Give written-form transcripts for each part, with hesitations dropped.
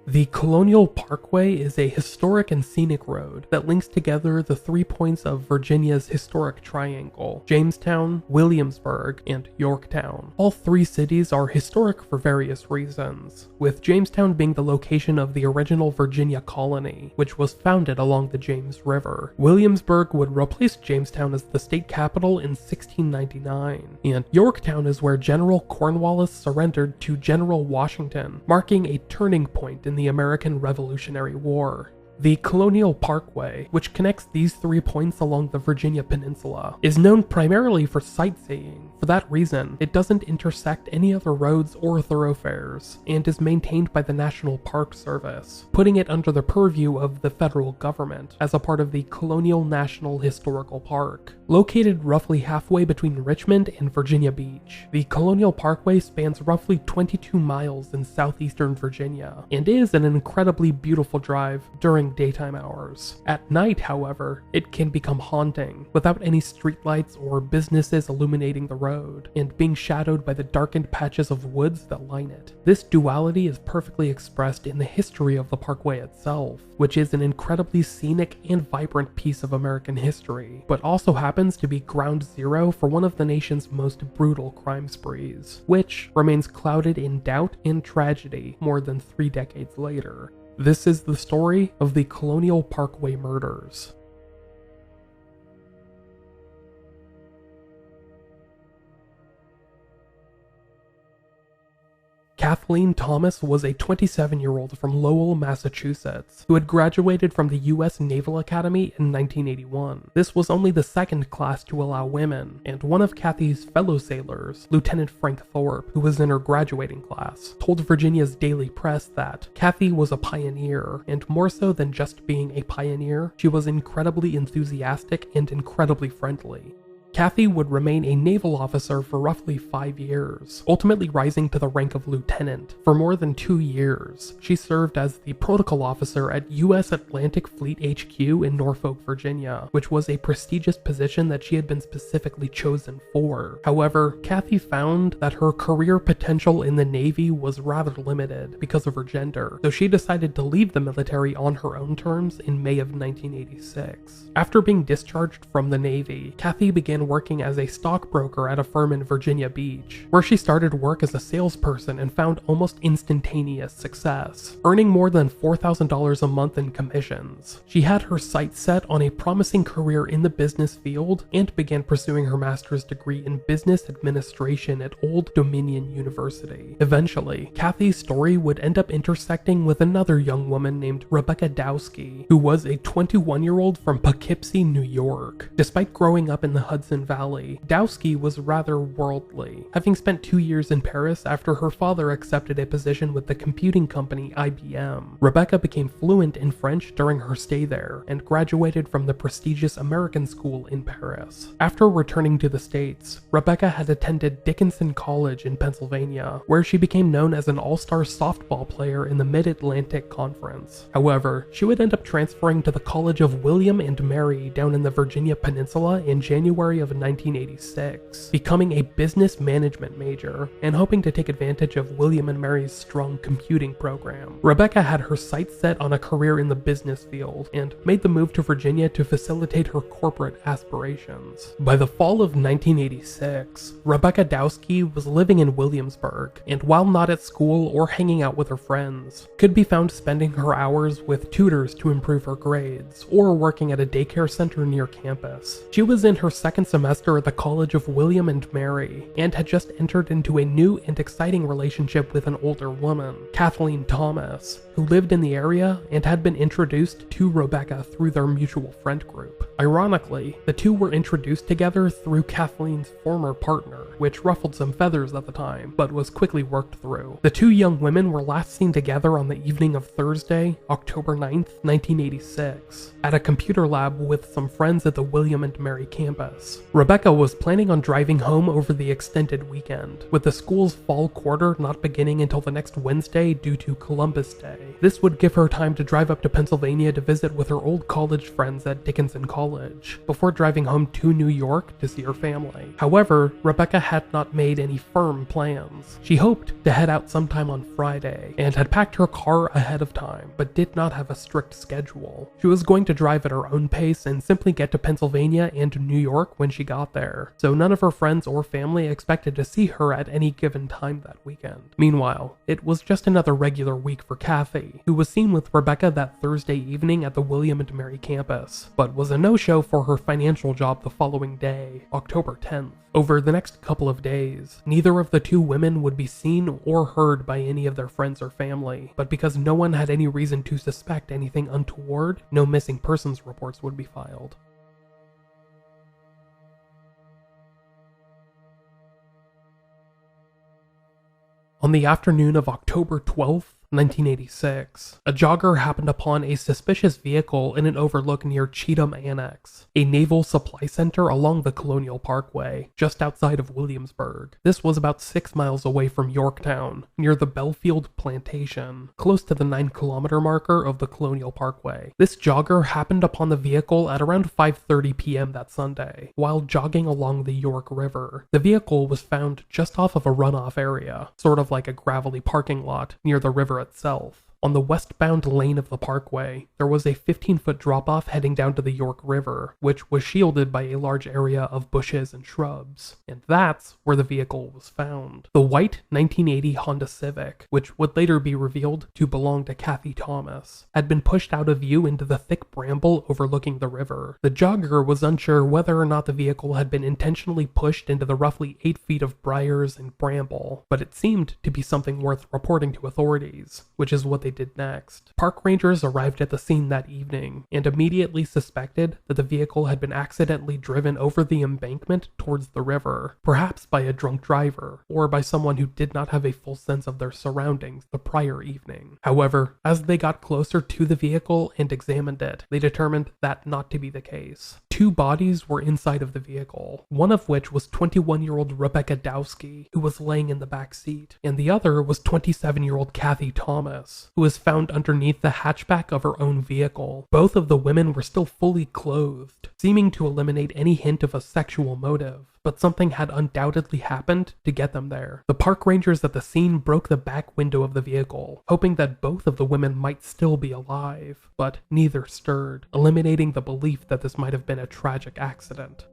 The Colonial Parkway is a historic and scenic road that links together the 3 points of Virginia's historic triangle: Jamestown, Williamsburg, and Yorktown. All 3 cities are historic for various reasons, with Jamestown being the location of the original Virginia colony, which was founded along the James River. Williamsburg would replace Jamestown as the state capital in 1699, and Yorktown is where General Cornwallis surrendered to General Washington, marking a turning point in the American Revolutionary War. The Colonial Parkway, which connects these 3 points along the Virginia Peninsula, is known primarily for sightseeing. For that reason, it doesn't intersect any other roads or thoroughfares, and is maintained by the National Park Service, putting it under the purview of the federal government as a part of the Colonial National Historical Park. Located roughly halfway between Richmond and Virginia Beach, the Colonial Parkway spans roughly 22 miles in southeastern Virginia, and is an incredibly beautiful drive during daytime hours. At night, however, it can become haunting, without any streetlights or businesses illuminating the road, and being shadowed by the darkened patches of woods that line it. This duality is perfectly expressed in the history of the parkway itself, which is an incredibly scenic and vibrant piece of American history, but also happens to be ground zero for one of the nation's most brutal crime sprees, which remains clouded in doubt and tragedy more than 3 decades later. This is the story of the Colonial Parkway murders. Kathleen Thomas was a 27-year-old from Lowell, Massachusetts, who had graduated from the U.S. Naval Academy in 1981. This was only the second class to allow women, and one of Kathy's fellow sailors, Lieutenant Frank Thorpe, who was in her graduating class, told Virginia's Daily Press that Kathy was a pioneer, and more so than just being a pioneer, she was incredibly enthusiastic and incredibly friendly. Kathy would remain a naval officer for roughly 5 years, ultimately rising to the rank of lieutenant. For more than 2 years, she served as the protocol officer at U.S. Atlantic Fleet HQ in Norfolk, Virginia, which was a prestigious position that she had been specifically chosen for. However, Kathy found that her career potential in the Navy was rather limited because of her gender, so she decided to leave the military on her own terms in May of 1986. After being discharged from the Navy, Kathy began working as a stockbroker at a firm in Virginia Beach, where she started work as a salesperson and found almost instantaneous success, earning more than $4,000 a month in commissions. She had her sights set on a promising career in the business field and began pursuing her master's degree in business administration at Old Dominion University. Eventually, Kathy's story would end up intersecting with another young woman named Rebecca Dowsky, who was a 21-year-old from Poughkeepsie, New York. Despite growing up in the Hudson Valley, Dowsky was rather worldly, having spent 2 years in Paris after her father accepted a position with the computing company IBM. Rebecca became fluent in French during her stay there, and graduated from the prestigious American school in Paris. After returning to the States, Rebecca had attended Dickinson College in Pennsylvania, where she became known as an all-star softball player in the Mid-Atlantic Conference. However, she would end up transferring to the College of William and Mary down in the Virginia Peninsula in January of 1986, becoming a business management major and hoping to take advantage of William and Mary's strong computing program. Rebecca had her sights set on a career in the business field and made the move to Virginia to facilitate her corporate aspirations. By the fall of 1986, Rebecca Dowsky was living in Williamsburg, and while not at school or hanging out with her friends, could be found spending her hours with tutors to improve her grades, or working at a daycare center near campus. She was in her second semester at the College of William and Mary, and had just entered into a new and exciting relationship with an older woman, Kathleen Thomas, who lived in the area and had been introduced to Rebecca through their mutual friend group. Ironically, the two were introduced together through Kathleen's former partner, which ruffled some feathers at the time, but was quickly worked through. The two young women were last seen together on the evening of Thursday, October 9th, 1986, at a computer lab with some friends at the William and Mary campus. Rebecca was planning on driving home over the extended weekend, with the school's fall quarter not beginning until the next Wednesday due to Columbus Day. This would give her time to drive up to Pennsylvania to visit with her old college friends at Dickinson College college, before driving home to New York to see her family. However, Rebecca had not made any firm plans. She hoped to head out sometime on Friday, and had packed her car ahead of time, but did not have a strict schedule. She was going to drive at her own pace and simply get to Pennsylvania and New York when she got there, so none of her friends or family expected to see her at any given time that weekend. Meanwhile, it was just another regular week for Kathy, who was seen with Rebecca that Thursday evening at the William and Mary campus, but was a no-show for her financial job the following day, October 10th. Over the next couple of days, neither of the two women would be seen or heard by any of their friends or family, but because no one had any reason to suspect anything untoward, no missing persons reports would be filed. On the afternoon of October 12th, 1986, a jogger happened upon a suspicious vehicle in an overlook near Cheatham Annex, a naval supply center along the Colonial Parkway, just outside of Williamsburg. This was about 6 miles away from Yorktown, near the Belfield Plantation, close to the 9-kilometer marker of the Colonial Parkway. This jogger happened upon the vehicle at around 5:30 p.m. that Sunday, while jogging along the York River. The vehicle was found just off of a runoff area, sort of like a gravelly parking lot, near the river itself. On the westbound lane of the parkway, there was a 15-foot drop-off heading down to the York River, which was shielded by a large area of bushes and shrubs, and that's where the vehicle was found. The white 1980 Honda Civic, which would later be revealed to belong to Kathleen Thomas, had been pushed out of view into the thick bramble overlooking the river. The jogger was unsure whether or not the vehicle had been intentionally pushed into the roughly 8 feet of briars and bramble, but it seemed to be something worth reporting to authorities, which is what they did next. Park rangers arrived at the scene that evening and immediately suspected that the vehicle had been accidentally driven over the embankment towards the river, perhaps by a drunk driver or by someone who did not have a full sense of their surroundings the prior evening. However, as they got closer to the vehicle and examined it, they determined that not to be the case. 2 bodies were inside of the vehicle, one of which was 21-year-old Rebecca Dowsky, who was laying in the back seat, and the other was 27-year-old Kathleen Thomas, who was found underneath the hatchback of her own vehicle. Both of the women were still fully clothed, seeming to eliminate any hint of a sexual motive, but something had undoubtedly happened to get them there. The park rangers at the scene broke the back window of the vehicle, hoping that both of the women might still be alive, but neither stirred, eliminating the belief that this might have been a tragic accident.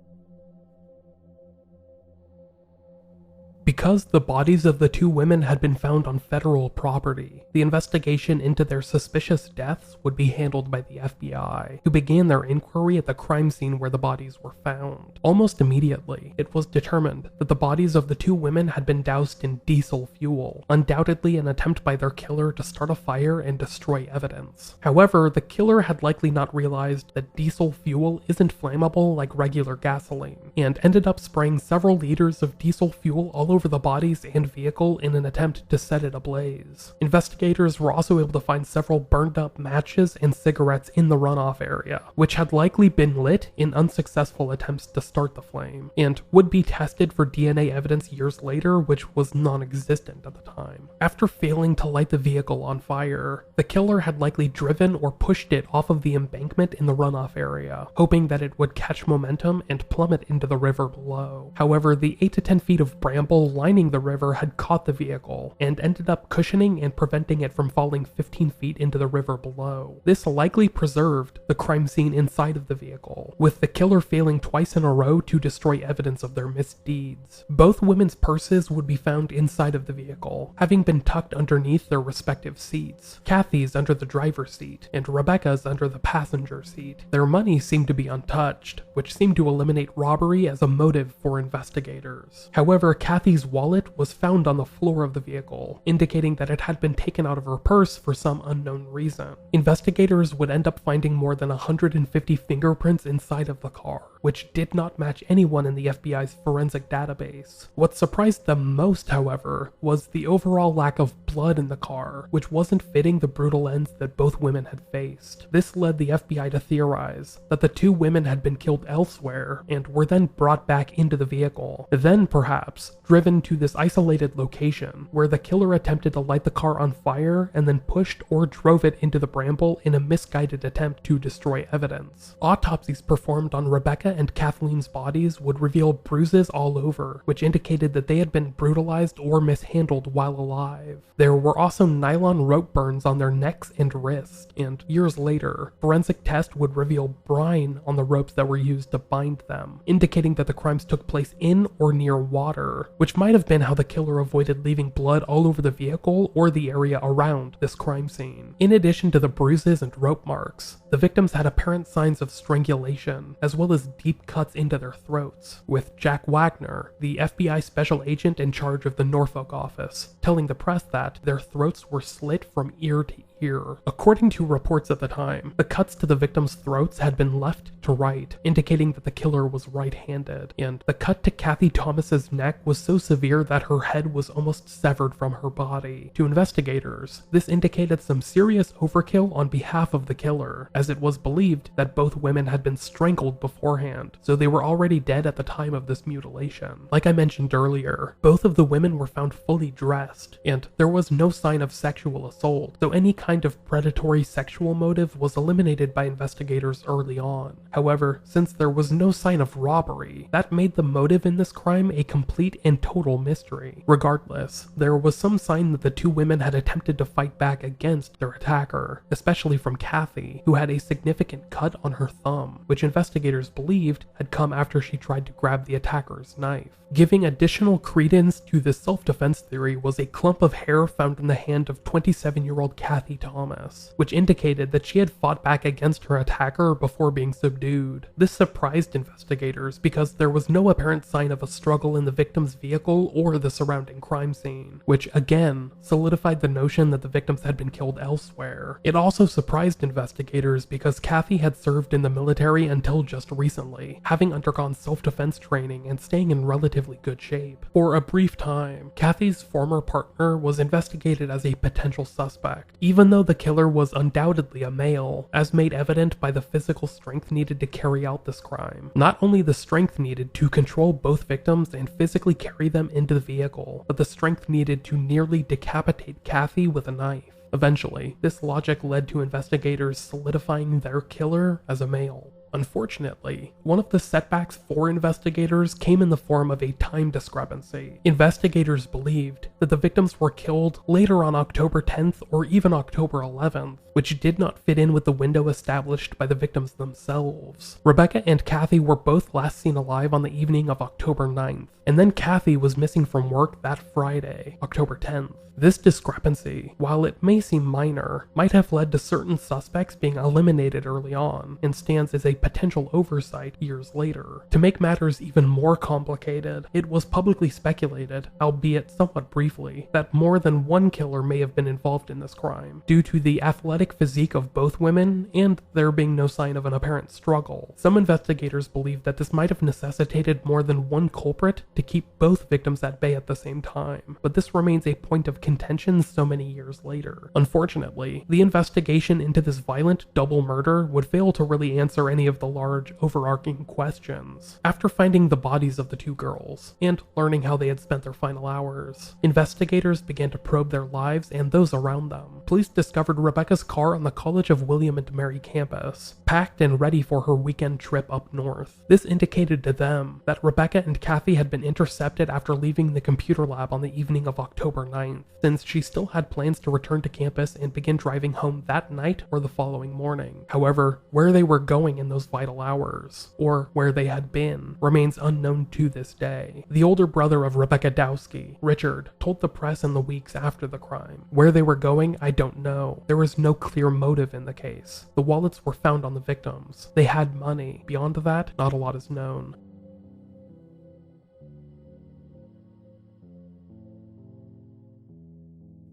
Because the bodies of the 2 women had been found on federal property, the investigation into their suspicious deaths would be handled by the FBI, who began their inquiry at the crime scene where the bodies were found. Almost immediately, it was determined that the bodies of the 2 women had been doused in diesel fuel, undoubtedly an attempt by their killer to start a fire and destroy evidence. However, the killer had likely not realized that diesel fuel isn't flammable like regular gasoline, and ended up spraying several liters of diesel fuel all over the bodies and vehicle in an attempt to set it ablaze. Investigators were also able to find several burned up matches and cigarettes in the runoff area, which had likely been lit in unsuccessful attempts to start the flame, and would be tested for DNA evidence years later, which was non-existent at the time. After failing to light the vehicle on fire, the killer had likely driven or pushed it off of the embankment in the runoff area, hoping that it would catch momentum and plummet into the river below. However, the 8 to 10 feet of bramble lining the river had caught the vehicle, and ended up cushioning and preventing it from falling 15 feet into the river below. This likely preserved the crime scene inside of the vehicle, with the killer failing twice in a row to destroy evidence of their misdeeds. Both women's purses would be found inside of the vehicle, having been tucked underneath their respective seats. Kathy's under the driver's seat, and Rebecca's under the passenger seat. Their money seemed to be untouched, which seemed to eliminate robbery as a motive for investigators. However, Kathy's wallet was found on the floor of the vehicle, indicating that it had been taken out of her purse for some unknown reason. Investigators would end up finding more than 150 fingerprints inside of the car, which did not match anyone in the FBI's forensic database. What surprised them most, however, was the overall lack of blood in the car, which wasn't fitting the brutal ends that both women had faced. This led the FBI to theorize that the two women had been killed elsewhere and were then brought back into the vehicle, then perhaps driven to this isolated location where the killer attempted to light the car on fire and then pushed or drove it into the bramble in a misguided attempt to destroy evidence. Autopsies performed on Rebecca and Kathleen's bodies would reveal bruises all over, which indicated that they had been brutalized or mishandled while alive. There were also nylon rope burns on their necks and wrists, and years later, forensic tests would reveal brine on the ropes that were used to bind them, indicating that the crimes took place in or near water, which might have been how the killer avoided leaving blood all over the vehicle or the area around this crime scene. In addition to the bruises and rope marks, the victims had apparent signs of strangulation, as well as deep cuts into their throats, with Jack Wagner, the FBI special agent in charge of the Norfolk office, telling the press that their throats were slit from ear to ear. According to reports at the time, the cuts to the victims' throats had been left to right, indicating that the killer was right-handed, and the cut to Kathy Thomas's neck was so severe that her head was almost severed from her body. To investigators, this indicated some serious overkill on behalf of the killer, as it was believed that both women had been strangled beforehand, so they were already dead at the time of this mutilation. Like I mentioned earlier, both of the women were found fully dressed, and there was no sign of sexual assault, so any kind of predatory sexual motive was eliminated by investigators early on. However, since there was no sign of robbery, that made the motive in this crime a complete and total mystery. Regardless, there was some sign that the two women had attempted to fight back against their attacker, especially from Kathy, who had a significant cut on her thumb, which investigators believed had come after she tried to grab the attacker's knife. Giving additional credence to this self-defense theory was a clump of hair found in the hand of 27-year-old Kathy Thomas, which indicated that she had fought back against her attacker before being subdued. This surprised investigators because there was no apparent sign of a struggle in the victim's vehicle or the surrounding crime scene, which again solidified the notion that the victims had been killed elsewhere. It also surprised investigators because Kathy had served in the military until just recently, having undergone self-defense training and staying in relatively good shape. For a brief time, Kathy's former partner was investigated as a potential suspect, even though the killer was undoubtedly a male, as made evident by the physical strength needed to carry out this crime. Not only the strength needed to control both victims and physically carry them into the vehicle, but the strength needed to nearly decapitate Kathy with a knife. Eventually, this logic led to investigators solidifying their killer as a male. Unfortunately, one of the setbacks for investigators came in the form of a time discrepancy. Investigators believed that the victims were killed later on October 10th or even October 11th, which did not fit in with the window established by the victims themselves. Rebecca and Kathy were both last seen alive on the evening of October 9th, and then Kathy was missing from work that Friday, October 10th. This discrepancy, while it may seem minor, might have led to certain suspects being eliminated early on, and stands as a potential oversight years later. To make matters even more complicated, it was publicly speculated, albeit somewhat briefly, that more than one killer may have been involved in this crime, due to the athletic physique of both women and there being no sign of an apparent struggle. Some investigators believe that this might have necessitated more than one culprit to keep both victims at bay at the same time, but this remains a point of contention so many years later. Unfortunately, the investigation into this violent double murder would fail to really answer any of the large, overarching questions. After finding the bodies of the two girls, and learning how they had spent their final hours, investigators began to probe their lives and those around them. Police discovered Rebecca's car on the College of William and Mary campus, packed and ready for her weekend trip up north. This indicated to them that Rebecca and Kathy had been intercepted after leaving the computer lab on the evening of October 9th, since she still had plans to return to campus and begin driving home that night or the following morning. However, where they were going in those vital hours, or where they had been, remains unknown to this day. The older brother of Rebecca Dowsky, Richard, told the press in the weeks after the crime, "Where they were going, I don't know. There was no clear motive in the case. The wallets were found on the victims. They had money. Beyond that, not a lot is known."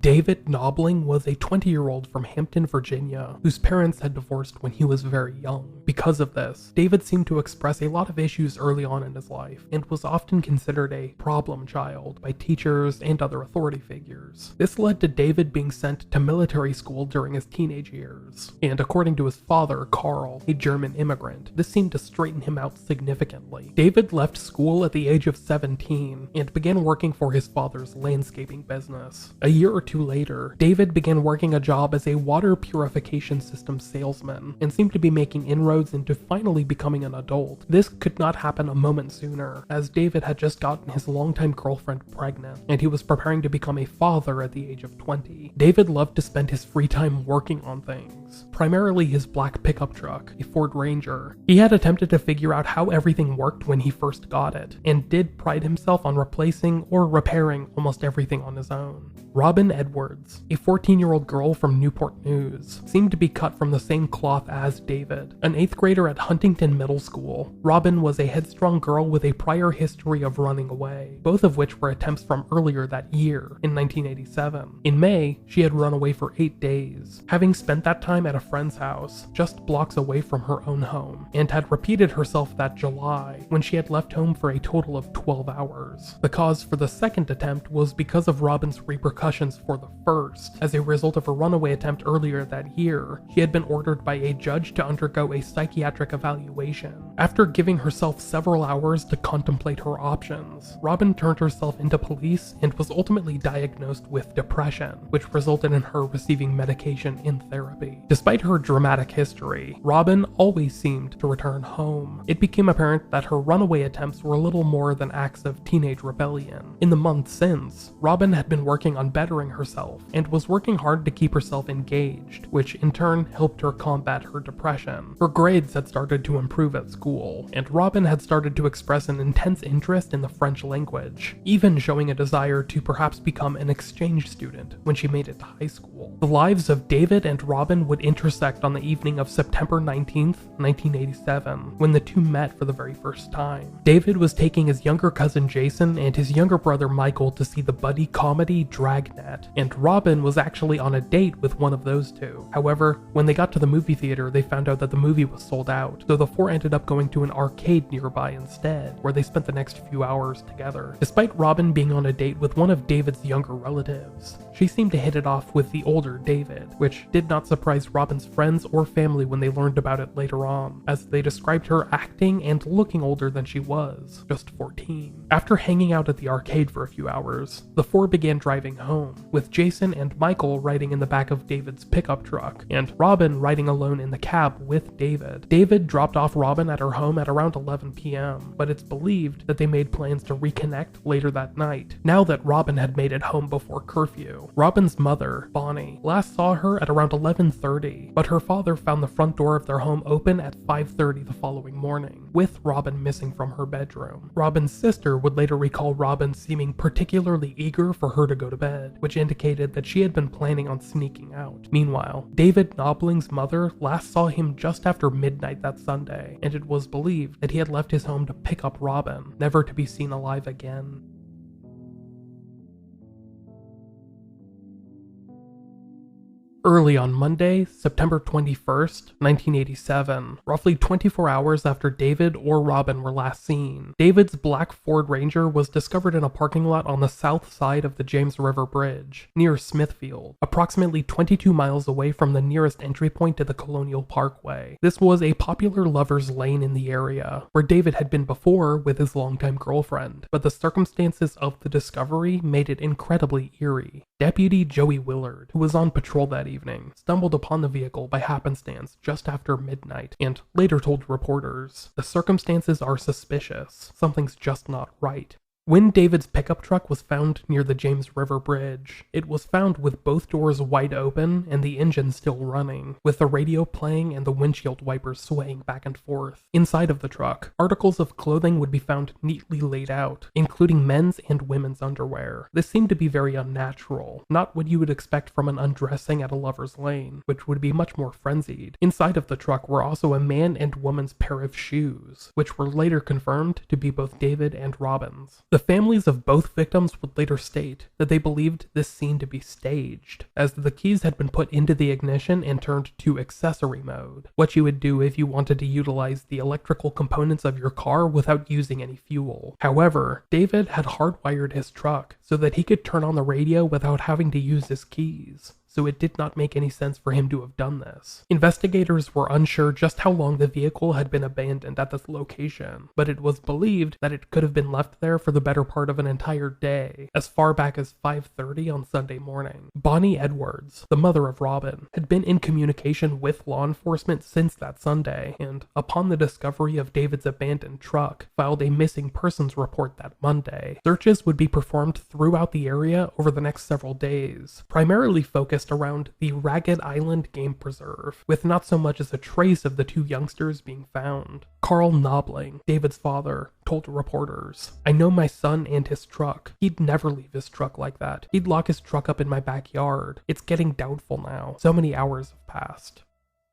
David Knobling was a 20-year-old from Hampton, Virginia, whose parents had divorced when he was very young. Because of this, David seemed to express a lot of issues early on in his life, and was often considered a problem child by teachers and other authority figures. This led to David being sent to military school during his teenage years, and according to his father, Carl, a German immigrant, this seemed to straighten him out significantly. David left school at the age of 17 and began working for his father's landscaping business. A year or two later, David began working a job as a water purification system salesman and seemed to be making inroads into finally becoming an adult. This could not happen a moment sooner, as David had just gotten his longtime girlfriend pregnant, and he was preparing to become a father at the age of 20. David loved to spend his free time working on things, primarily his black pickup truck, a Ford Ranger. He had attempted to figure out how everything worked when he first got it, and did pride himself on replacing or repairing almost everything on his own. Robin Edwards, a 14-year-old girl from Newport News, seemed to be cut from the same cloth as David, an 8th grader at Huntington Middle School. Robin was a headstrong girl with a prior history of running away, both of which were attempts from earlier that year, in 1987. In May, she had run away for 8 days, having spent that time at a friend's house, just blocks away from her own home, and had repeated herself that July, when she had left home for a total of 12 hours. The cause for the second attempt was because of Robin's repercussions for the first. As a result of a runaway attempt earlier that year, she had been ordered by a judge to undergo a psychiatric evaluation. After giving herself several hours to contemplate her options, Robin turned herself into police and was ultimately diagnosed with depression, which resulted in her receiving medication in therapy. Despite her dramatic history, Robin always seemed to return home. It became apparent that her runaway attempts were little more than acts of teenage rebellion. In the months since, Robin had been working on bettering herself and was working hard to keep herself engaged, which in turn helped her combat her depression. Her grades had started to improve at school, and Robin had started to express an intense interest in the French language, even showing a desire to perhaps become an exchange student when she made it to high school. The lives of David and Robin would intersect on the evening of September 19th, 1987, when the two met for the very first time. David was taking his younger cousin Jason and his younger brother Michael to see the buddy comedy Dragnet, and Robin was actually on a date with one of those two. However, when they got to the movie theater, they found out that the movie was sold out, so the four ended up going to an arcade nearby instead, where they spent the next few hours together. Despite Robin being on a date with one of David's younger relatives, she seemed to hit it off with the older David, which did not surprise Robin's friends or family when they learned about it later on, as they described her acting and looking older than she was, just 14. After hanging out at the arcade for a few hours, the four began driving home, with Jason and Michael riding in the back of David's pickup truck, and Robin riding alone in the cab with David. David dropped off Robin at her home at around 11 p.m., but it's believed that they made plans to reconnect later that night, now that Robin had made it home before curfew. Robin's mother, Bonnie, last saw her at around 11:30, but her father found the front door of their home open at 5:30 the following morning, with Robin missing from her bedroom. Robin's sister would later recall Robin seeming particularly eager for her to go to bed, which indicated that she had been planning on sneaking out. Meanwhile, David Knobling's mother last saw him just after midnight that Sunday, and it was believed that he had left his home to pick up Robin, never to be seen alive again. Early on Monday, September 21st, 1987, roughly 24 hours after David or Robin were last seen, David's black Ford Ranger was discovered in a parking lot on the south side of the James River Bridge, near Smithfield, approximately 22 miles away from the nearest entry point to the Colonial Parkway. This was a popular lover's lane in the area, where David had been before with his longtime girlfriend, but the circumstances of the discovery made it incredibly eerie. Deputy Joey Willard, who was on patrol that evening, stumbled upon the vehicle by happenstance just after midnight, and later told reporters, "The circumstances are suspicious. Something's just not right." When David's pickup truck was found near the James River Bridge, it was found with both doors wide open and the engine still running, with the radio playing and the windshield wipers swaying back and forth. Inside of the truck, articles of clothing would be found neatly laid out, including men's and women's underwear. This seemed to be very unnatural, not what you would expect from an undressing at a lover's lane, which would be much more frenzied. Inside of the truck were also a man and woman's pair of shoes, which were later confirmed to be both David and Robin's. The families of both victims would later state that they believed this scene to be staged, as the keys had been put into the ignition and turned to accessory mode, what you would do if you wanted to utilize the electrical components of your car without using any fuel. However, David had hardwired his truck so that he could turn on the radio without having to use his keys, so it did not make any sense for him to have done this. Investigators were unsure just how long the vehicle had been abandoned at this location, but it was believed that it could have been left there for the better part of an entire day, as far back as 5:30 on Sunday morning. Bonnie Edwards, the mother of Robin, had been in communication with law enforcement since that Sunday, and upon the discovery of David's abandoned truck, filed a missing persons report that Monday. Searches would be performed throughout the area over the next several days, primarily focused around the Ragged Island Game Preserve, with not so much as a trace of the two youngsters being found. Carl Knobling, David's father, told reporters, "I know my son and his truck. He'd never leave his truck like that. He'd lock his truck up in my backyard. It's getting doubtful now. So many hours have passed."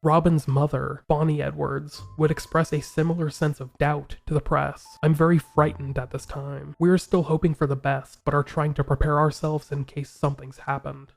Robin's mother, Bonnie Edwards, would express a similar sense of doubt to the press. "I'm very frightened at this time. We are still hoping for the best, but are trying to prepare ourselves in case something's happened."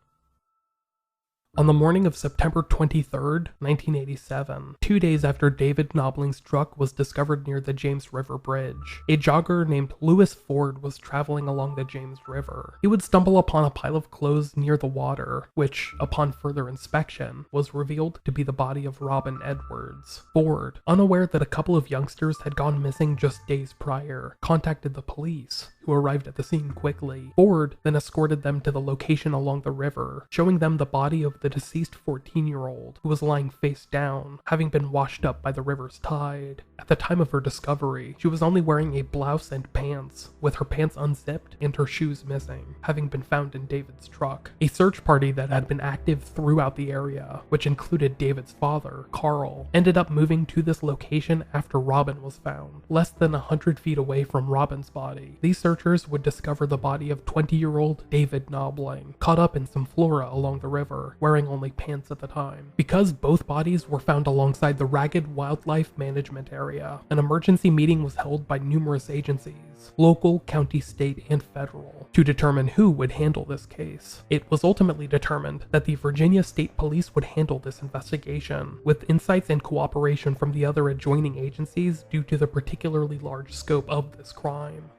On the morning of September 23rd, 1987, 2 days after David Knobling's truck was discovered near the James River Bridge, a jogger named Lewis Ford was traveling along the James River. He would stumble upon a pile of clothes near the water, which, upon further inspection, was revealed to be the body of Robin Edwards. Ford, unaware that a couple of youngsters had gone missing just days prior, contacted the police, who arrived at the scene quickly. Ford then escorted them to the location along the river, showing them the body of the deceased 14-year-old, who was lying face down, having been washed up by the river's tide. At the time of her discovery, she was only wearing a blouse and pants, with her pants unzipped and her shoes missing, having been found in David's truck. A search party that had been active throughout the area, which included David's father, Carl, ended up moving to this location after Robin was found, less than 100 feet away from Robin's body. These searchers would discover the body of 20-year-old David Knobling, caught up in some flora along the river, wearing only pants at the time. Because both bodies were found alongside the Ragged Wildlife Management Area, an emergency meeting was held by numerous agencies, local, county, state, and federal, to determine who would handle this case. It was ultimately determined that the Virginia State Police would handle this investigation, with insights and cooperation from the other adjoining agencies due to the particularly large scope of this crime.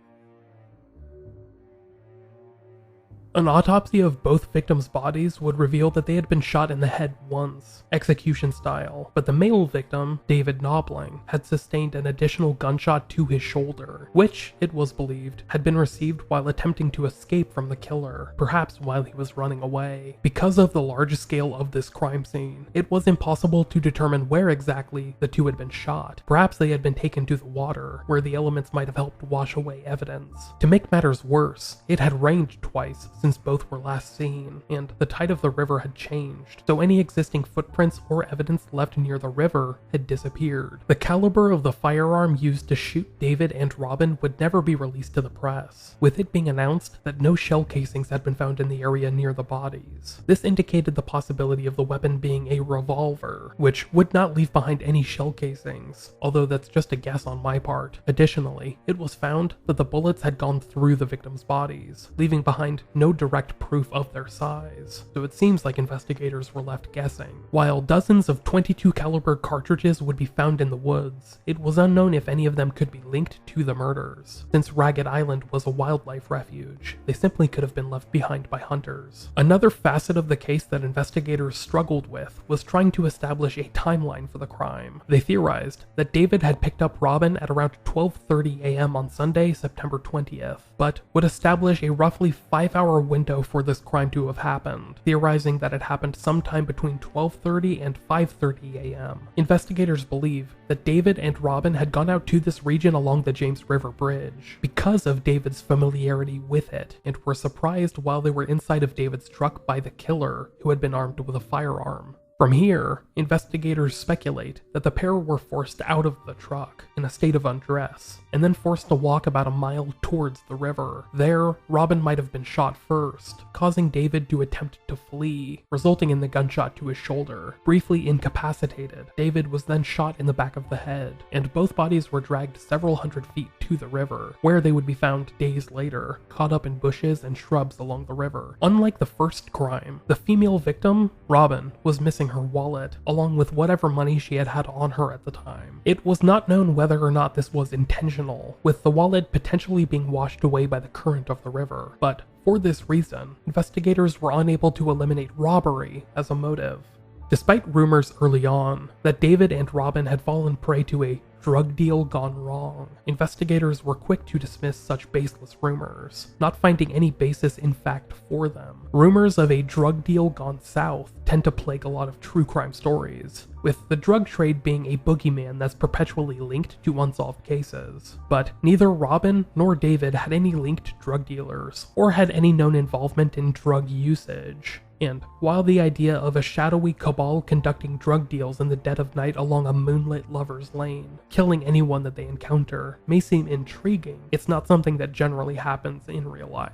An autopsy of both victims' bodies would reveal that they had been shot in the head once, execution style, but the male victim, David Knobling, had sustained an additional gunshot to his shoulder, which, it was believed, had been received while attempting to escape from the killer, perhaps while he was running away. Because of the large scale of this crime scene, it was impossible to determine where exactly the two had been shot. Perhaps they had been taken to the water, where the elements might have helped wash away evidence. To make matters worse, it had rained twice since both were last seen, and the tide of the river had changed, so any existing footprints or evidence left near the river had disappeared. The caliber of the firearm used to shoot David and Robin would never be released to the press, with it being announced that no shell casings had been found in the area near the bodies. This indicated the possibility of the weapon being a revolver, which would not leave behind any shell casings, although that's just a guess on my part. Additionally, it was found that the bullets had gone through the victims' bodies, leaving behind no direct proof of their size, so it seems like investigators were left guessing. While dozens of .22 caliber cartridges would be found in the woods, it was unknown if any of them could be linked to the murders. Since Ragged Island was a wildlife refuge, they simply could have been left behind by hunters. Another facet of the case that investigators struggled with was trying to establish a timeline for the crime. They theorized that David had picked up Robin at around 12:30 a.m. on Sunday, September 20th, but would establish a roughly 5-hour window for this crime to have happened, theorizing that it happened sometime between 12:30 and 5:30 a.m. Investigators believe that David and Robin had gone out to this region along the James River Bridge because of David's familiarity with it, and were surprised while they were inside of David's truck by the killer, who had been armed with a firearm. From here, investigators speculate that the pair were forced out of the truck in a state of undress, and then forced to walk about a mile towards the river. There, Robin might have been shot first, causing David to attempt to flee, resulting in the gunshot to his shoulder. Briefly incapacitated, David was then shot in the back of the head, and both bodies were dragged several hundred feet to the river, where they would be found days later, caught up in bushes and shrubs along the river. Unlike the first crime, the female victim, Robin, was missing her wallet, along with whatever money she had on her at the time. It was not known whether or not this was intentional, with the wallet potentially being washed away by the current of the river, but for this reason, investigators were unable to eliminate robbery as a motive. Despite rumors early on that David and Robin had fallen prey to a drug deal gone wrong, investigators were quick to dismiss such baseless rumors, not finding any basis in fact for them. Rumors of a drug deal gone south tend to plague a lot of true crime stories, with the drug trade being a boogeyman that's perpetually linked to unsolved cases. But neither Robin nor David had any linked drug dealers, or had any known involvement in drug usage. And while the idea of a shadowy cabal conducting drug deals in the dead of night along a moonlit lover's lane, killing anyone that they encounter, may seem intriguing, it's not something that generally happens in real life.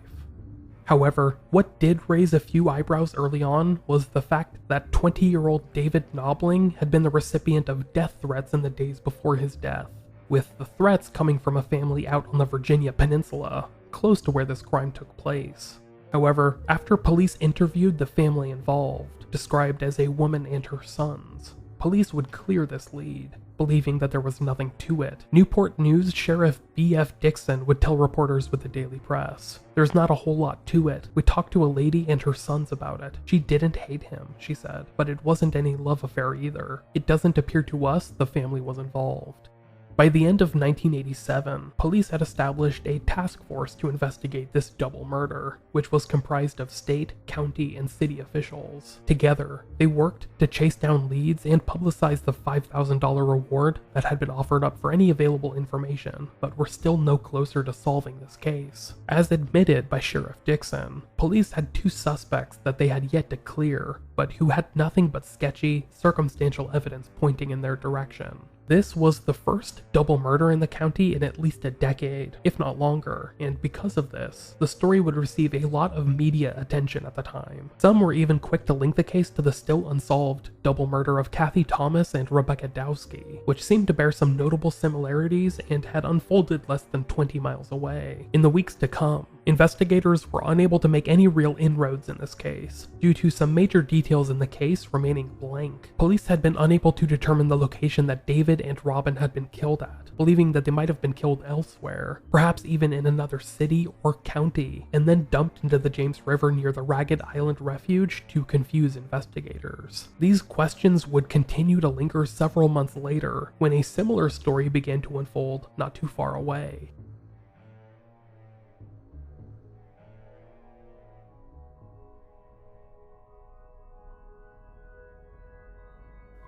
However, what did raise a few eyebrows early on was the fact that 20-year-old David Knobling had been the recipient of death threats in the days before his death, with the threats coming from a family out on the Virginia Peninsula, close to where this crime took place. However, after police interviewed the family involved, described as a woman and her sons, police would clear this lead, believing that there was nothing to it. Newport News Sheriff B.F. Dixon would tell reporters with the Daily Press, "There's not a whole lot to it. We talked to a lady and her sons about it. She didn't hate him," she said, "but it wasn't any love affair either. It doesn't appear to us the family was involved." By the end of 1987, police had established a task force to investigate this double murder, which was comprised of state, county, and city officials. Together, they worked to chase down leads and publicize the $5,000 reward that had been offered up for any available information, but were still no closer to solving this case. As admitted by Sheriff Dixon, police had two suspects that they had yet to clear, but who had nothing but sketchy, circumstantial evidence pointing in their direction. This was the first double murder in the county in at least a decade, if not longer, and because of this, the story would receive a lot of media attention at the time. Some were even quick to link the case to the still unsolved double murder of Kathleen Thomas and Rebecca Dowsky, which seemed to bear some notable similarities and had unfolded less than 20 miles away. In the weeks to come, investigators were unable to make any real inroads in this case, due to some major details in the case remaining blank. Police had been unable to determine the location that David and Robin had been killed at, believing that they might have been killed elsewhere, perhaps even in another city or county, and then dumped into the James River near the Ragged Island Refuge to confuse investigators. These questions would continue to linger several months later, when a similar story began to unfold not too far away.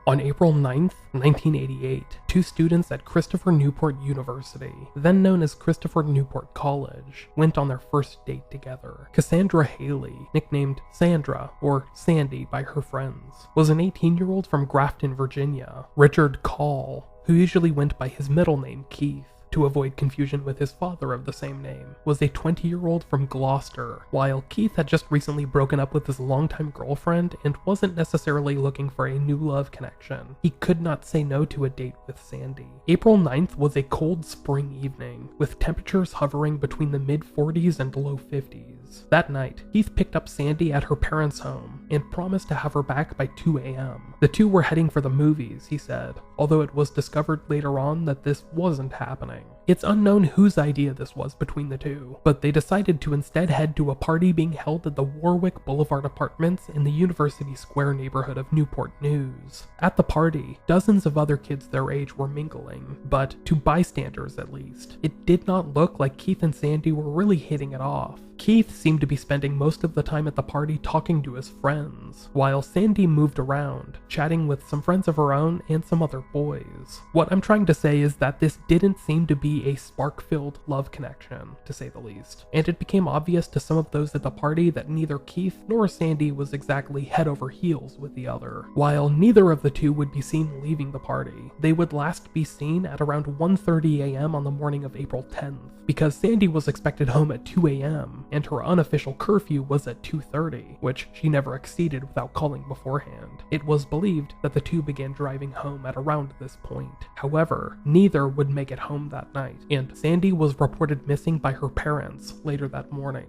On April 9th, 1988, two students at Christopher Newport University, then known as Christopher Newport College, went on their first date together. Cassandra Haley, nicknamed Sandra, or Sandy by her friends, was an 18-year-old from Grafton, Virginia. Richard Call, who usually went by his middle name Keith, to avoid confusion with his father of the same name, was a 20-year-old from Gloucester, while Keith had just recently broken up with his longtime girlfriend and wasn't necessarily looking for a new love connection. He could not say no to a date with Sandy. April 9th was a cold spring evening, with temperatures hovering between the mid-40s and low 50s. That night, Keith picked up Sandy at her parents' home and promised to have her back by 2 a.m. The two were heading for the movies, he said, although it was discovered later on that this wasn't happening. It's unknown whose idea this was between the two, but they decided to instead head to a party being held at the Warwick Boulevard Apartments in the University Square neighborhood of Newport News. At the party, dozens of other kids their age were mingling, but to bystanders at least, it did not look like Keith and Sandy were really hitting it off. Keith seemed to be spending most of the time at the party talking to his friends, while Sandy moved around, chatting with some friends of her own and some other boys. What I'm trying to say is that this didn't seem to be a spark-filled love connection, to say the least, and it became obvious to some of those at the party that neither Keith nor Sandy was exactly head over heels with the other. While neither of the two would be seen leaving the party, they would last be seen at around 1:30 a.m. on the morning of April 10th, because Sandy was expected home at 2 a.m., and her unofficial curfew was at 2:30, which she never exceeded without calling beforehand. It was believed that the two began driving home at around this point. However, neither would make it home that night, and Sandy was reported missing by her parents later that morning.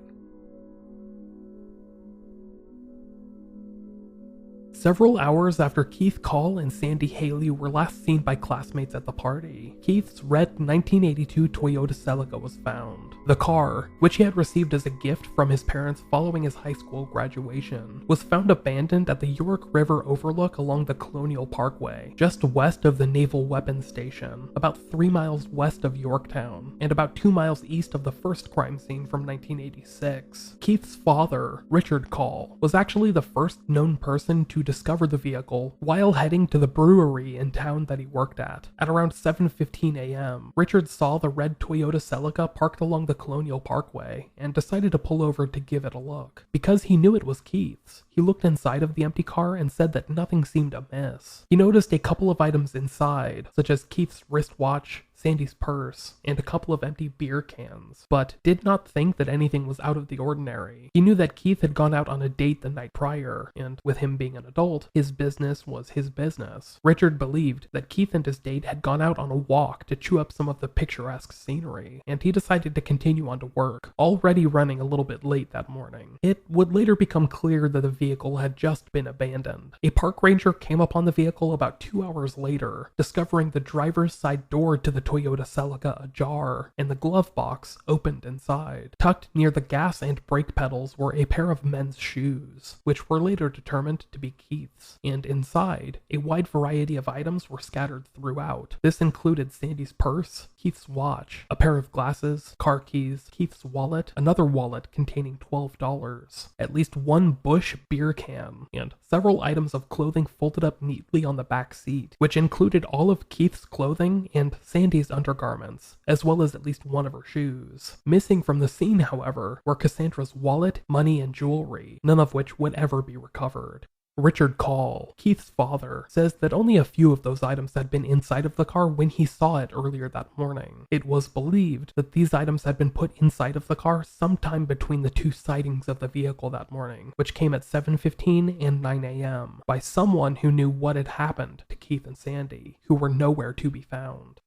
Several hours after Keith Call and Sandy Haley were last seen by classmates at the party, Keith's red 1982 Toyota Celica was found. The car, which he had received as a gift from his parents following his high school graduation, was found abandoned at the York River overlook along the Colonial Parkway, just west of the Naval Weapons Station, about 3 miles west of Yorktown, and about 2 miles east of the first crime scene from 1986. Keith's father, Richard Call, was actually the first known person to discover the vehicle while heading to the brewery in town that he worked at. At around 7:15 a.m., Richard saw the red Toyota Celica parked along the Colonial Parkway and decided to pull over to give it a look. Because he knew it was Keith's, he looked inside of the empty car and said that nothing seemed amiss. He noticed a couple of items inside, such as Keith's wristwatch, Sandy's purse, and a couple of empty beer cans, but did not think that anything was out of the ordinary. He knew that Keith had gone out on a date the night prior, and with him being an adult, his business was his business. Richard believed that Keith and his date had gone out on a walk to chew up some of the picturesque scenery, and he decided to continue on to work, already running a little bit late that morning. It would later become clear that the vehicle had just been abandoned. A park ranger came upon the vehicle about 2 hours later, discovering the driver's side door to the Toyota Celica ajar, and the glove box opened inside. Tucked near the gas and brake pedals were a pair of men's shoes, which were later determined to be Keith's, and inside, a wide variety of items were scattered throughout. This included Sandy's purse, Keith's watch, a pair of glasses, car keys, Keith's wallet, another wallet containing $12, at least one Busch beer can, and several items of clothing folded up neatly on the back seat, which included all of Keith's clothing and Sandy's undergarments, as well as at least one of her shoes. Missing from the scene, however, were Cassandra's wallet, money, and jewelry, none of which would ever be recovered. Richard Call, Keith's father, says that only a few of those items had been inside of the car when he saw it earlier that morning. It was believed that these items had been put inside of the car sometime between the two sightings of the vehicle that morning, which came at 7:15 and 9 a.m., by someone who knew what had happened to Keith and Sandy, who were nowhere to be found.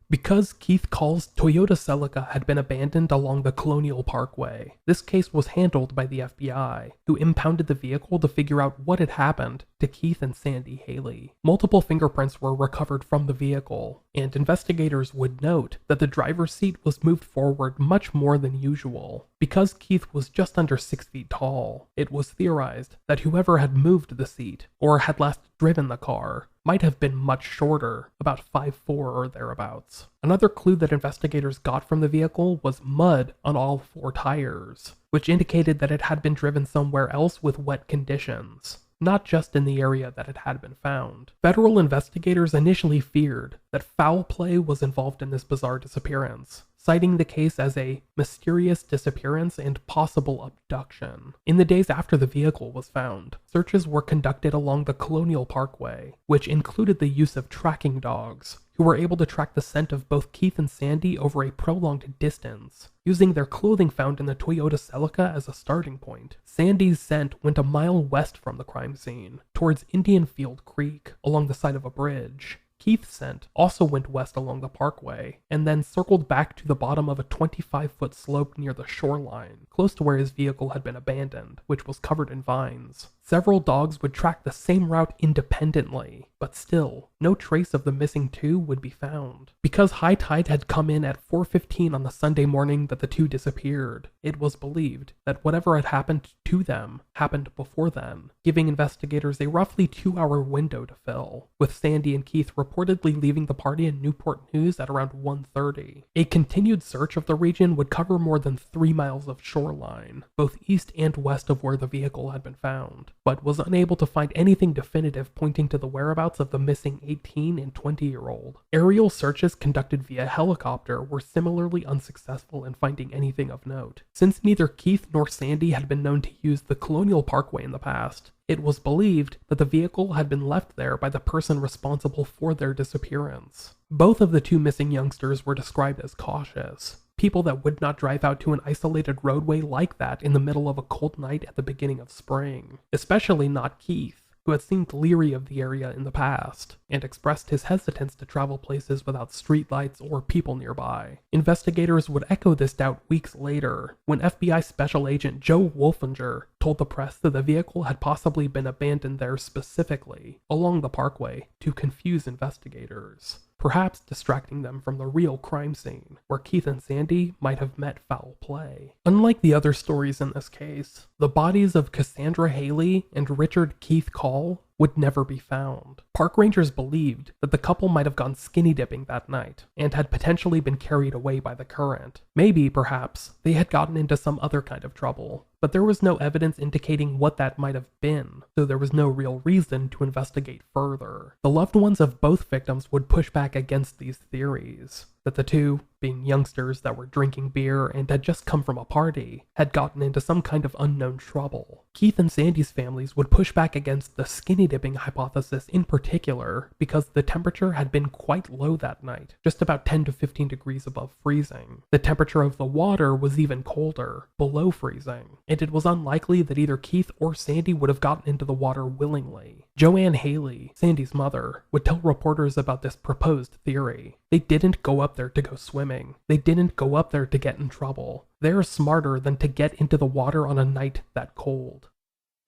Because Keith Call's Toyota Celica had been abandoned along the Colonial Parkway, this case was handled by the FBI, who impounded the vehicle to figure out what had happened to Keith and Sandy Haley. Multiple fingerprints were recovered from the vehicle, and investigators would note that the driver's seat was moved forward much more than usual. Because Keith was just under 6 feet tall, it was theorized that whoever had moved the seat, or had last driven the car, might have been much shorter, about 5'4" or thereabouts. Another clue that investigators got from the vehicle was mud on all 4 tires, which indicated that it had been driven somewhere else with wet conditions, not just in the area that it had been found. Federal investigators initially feared that foul play was involved in this bizarre disappearance, citing the case as a mysterious disappearance and possible abduction. In the days after the vehicle was found, searches were conducted along the Colonial Parkway, which included the use of tracking dogs, who were able to track the scent of both Keith and Sandy over a prolonged distance, using their clothing found in the Toyota Celica as a starting point. Sandy's scent went a mile west from the crime scene, towards Indian Field Creek, along the side of a bridge. Keith's scent also went west along the parkway, and then circled back to the bottom of a 25-foot slope near the shoreline, close to where his vehicle had been abandoned, which was covered in vines. Several dogs would track the same route independently, but still, no trace of the missing two would be found. Because high tide had come in at 4:15 on the Sunday morning that the two disappeared, it was believed that whatever had happened to them happened before then, giving investigators a roughly 2-hour window to fill, with Sandy and Keith reportedly leaving the party in Newport News at around 1:30. A continued search of the region would cover more than 3 miles of shoreline, both east and west of where the vehicle had been found, but was unable to find anything definitive pointing to the whereabouts of the missing 18 and 20-year-old. Aerial searches conducted via helicopter were similarly unsuccessful in finding anything of note. Since neither Keith nor Sandy had been known to use the Colonial Parkway in the past, it was believed that the vehicle had been left there by the person responsible for their disappearance. Both of the two missing youngsters were described as cautious, people that would not drive out to an isolated roadway like that in the middle of a cold night at the beginning of spring, especially not Keith, who had seemed leery of the area in the past, and expressed his hesitance to travel places without streetlights or people nearby. Investigators would echo this doubt weeks later, when FBI Special Agent Joe Wolfinger told the press that the vehicle had possibly been abandoned there specifically, along the parkway, to confuse investigators, perhaps distracting them from the real crime scene, where Keith and Sandy might have met foul play. Unlike the other stories in this case, the bodies of Cassandra Haley and Richard Keith Call would never be found. Park rangers believed that the couple might have gone skinny dipping that night, and had potentially been carried away by the current. Maybe, perhaps, they had gotten into some other kind of trouble, but there was no evidence indicating what that might have been, so there was no real reason to investigate further. The loved ones of both victims would push back against these theories, that the two, being youngsters that were drinking beer and had just come from a party, had gotten into some kind of unknown trouble. Keith and Sandy's families would push back against the skinny dipping hypothesis in particular because the temperature had been quite low that night, just about 10 to 15 degrees above freezing. The temperature of the water was even colder, below freezing, and it was unlikely that either Keith or Sandy would have gotten into the water willingly. Joanne Haley, Sandy's mother, would tell reporters about this proposed theory. They didn't go up there to go swimming. They didn't go up there to get in trouble. They're smarter than to get into the water on a night that cold.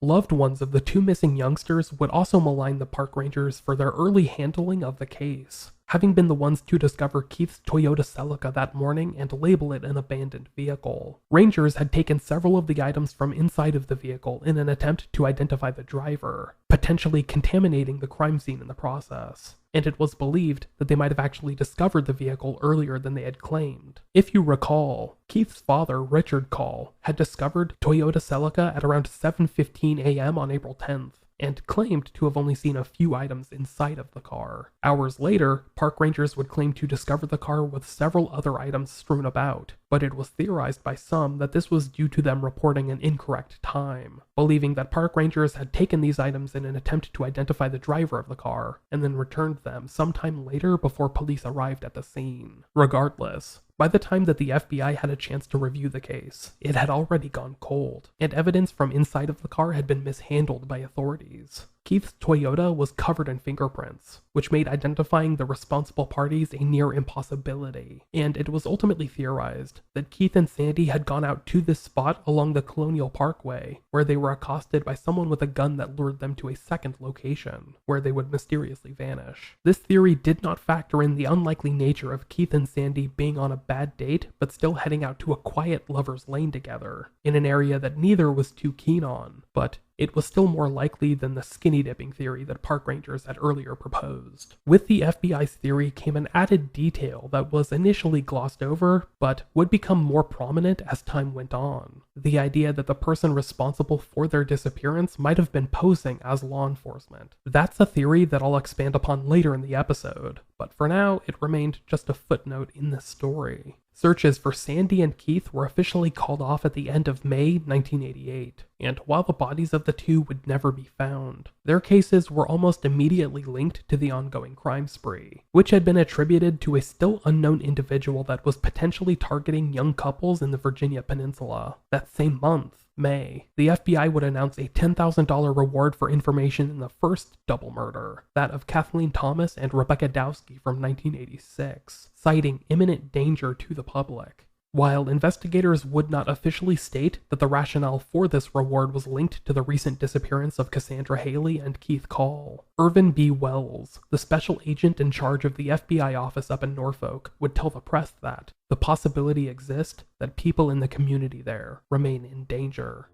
Loved ones of the two missing youngsters would also malign the park rangers for their early handling of the case, having been the ones to discover Keith's Toyota Celica that morning and label it an abandoned vehicle. Rangers had taken several of the items from inside of the vehicle in an attempt to identify the driver, potentially contaminating the crime scene in the process, and it was believed that they might have actually discovered the vehicle earlier than they had claimed. If you recall, Keith's father, Richard Call, had discovered Toyota Celica at around 7:15 a.m. on April 10th, and claimed to have only seen a few items inside of the car. Hours later, park rangers would claim to discover the car with several other items strewn about, but it was theorized by some that this was due to them reporting an incorrect time, believing that park rangers had taken these items in an attempt to identify the driver of the car, and then returned them sometime later before police arrived at the scene. Regardless, by the time that the FBI had a chance to review the case, it had already gone cold, and evidence from inside of the car had been mishandled by authorities. Keith's Toyota was covered in fingerprints, which made identifying the responsible parties a near impossibility, and it was ultimately theorized that Keith and Sandy had gone out to this spot along the Colonial Parkway, where they were accosted by someone with a gun that lured them to a second location, where they would mysteriously vanish. This theory did not factor in the unlikely nature of Keith and Sandy being on a bad date, but still heading out to a quiet lover's lane together, in an area that neither was too keen on, but it was still more likely than the skinny dipping theory that park rangers had earlier proposed. With the FBI's theory came an added detail that was initially glossed over, but would become more prominent as time went on. The idea that the person responsible for their disappearance might have been posing as law enforcement. That's a theory that I'll expand upon later in the episode, but for now, it remained just a footnote in this story. Searches for Sandy and Keith were officially called off at the end of May 1988, and while the bodies of the two would never be found, their cases were almost immediately linked to the ongoing crime spree, which had been attributed to a still unknown individual that was potentially targeting young couples in the Virginia Peninsula. That same month, May, the FBI would announce a $10,000 reward for information in the first double murder, that of Kathleen Thomas and Rebecca Dowsky from 1986, citing imminent danger to the public. While investigators would not officially state that the rationale for this reward was linked to the recent disappearance of Cassandra Haley and Keith Call, Irvin B. Wells, the special agent in charge of the FBI office up in Norfolk, would tell the press that the possibility exists that people in the community there remain in danger.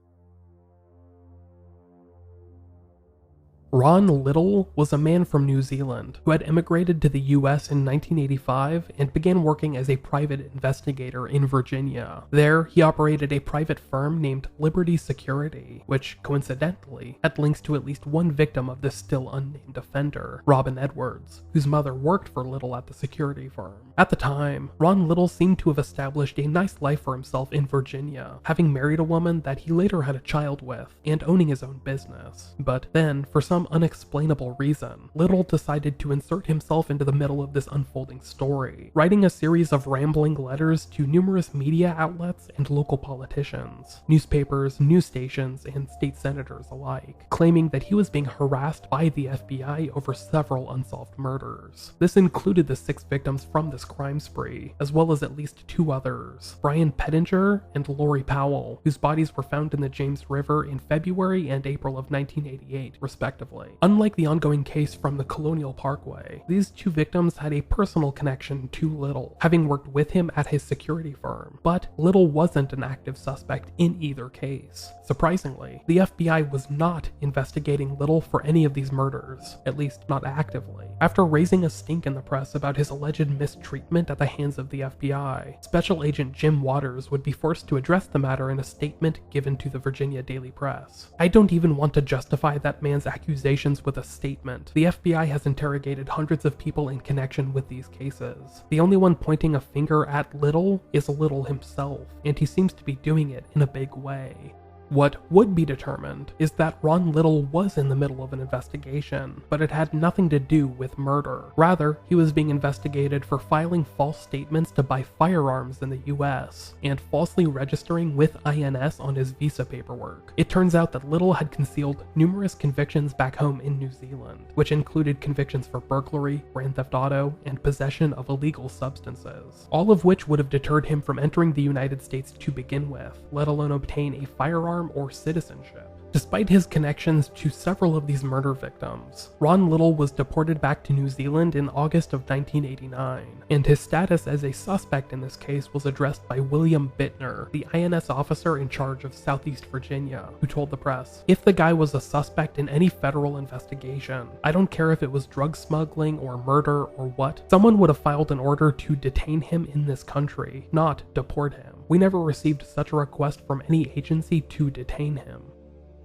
Ron Little was a man from New Zealand who had immigrated to the US in 1985 and began working as a private investigator in Virginia. There, he operated a private firm named Liberty Security, which, coincidentally, had links to at least one victim of this still unnamed offender, Robin Edwards, whose mother worked for Little at the security firm. At the time, Ron Little seemed to have established a nice life for himself in Virginia, having married a woman that he later had a child with, and owning his own business. But then, for some unexplainable reason, Little decided to insert himself into the middle of this unfolding story, writing a series of rambling letters to numerous media outlets and local politicians, newspapers, news stations, and state senators alike, claiming that he was being harassed by the FBI over several unsolved murders. This included the 6 victims from this crime spree, as well as at least 2 others, Brian Pettinger and Lori Powell, whose bodies were found in the James River in February and April of 1988, respectively. Unlike the ongoing case from the Colonial Parkway, these 2 victims had a personal connection to Little, having worked with him at his security firm, but Little wasn't an active suspect in either case. Surprisingly, the FBI was not investigating Little for any of these murders, at least not actively. After raising a stink in the press about his alleged mistreatment at the hands of the FBI, Special Agent Jim Waters would be forced to address the matter in a statement given to the Virginia Daily Press. "I don't even want to justify that man's accusations with a statement. The FBI has interrogated hundreds of people in connection with these cases. The only one pointing a finger at Little is Little himself, and he seems to be doing it in a big way." What would be determined is that Ron Little was in the middle of an investigation, but it had nothing to do with murder. Rather, he was being investigated for filing false statements to buy firearms in the US, and falsely registering with INS on his visa paperwork. It turns out that Little had concealed numerous convictions back home in New Zealand, which included convictions for burglary, grand theft auto, and possession of illegal substances, all of which would have deterred him from entering the United States to begin with, let alone obtain a firearm or citizenship. Despite his connections to several of these murder victims, Ron Little was deported back to New Zealand in August of 1989, and his status as a suspect in this case was addressed by William Bittner, the INS officer in charge of Southeast Virginia, who told the press, "If the guy was a suspect in any federal investigation, I don't care if it was drug smuggling or murder or what, someone would have filed an order to detain him in this country, not deport him. We never received such a request from any agency to detain him."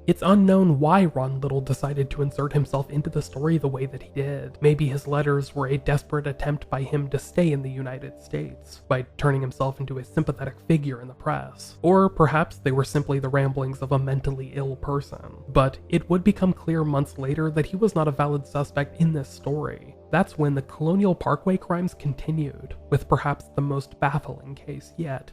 It's unknown why Ron Little decided to insert himself into the story the way that he did. Maybe his letters were a desperate attempt by him to stay in the United States, by turning himself into a sympathetic figure in the press. Or perhaps they were simply the ramblings of a mentally ill person. But it would become clear months later that he was not a valid suspect in this story. That's when the Colonial Parkway crimes continued, with perhaps the most baffling case yet.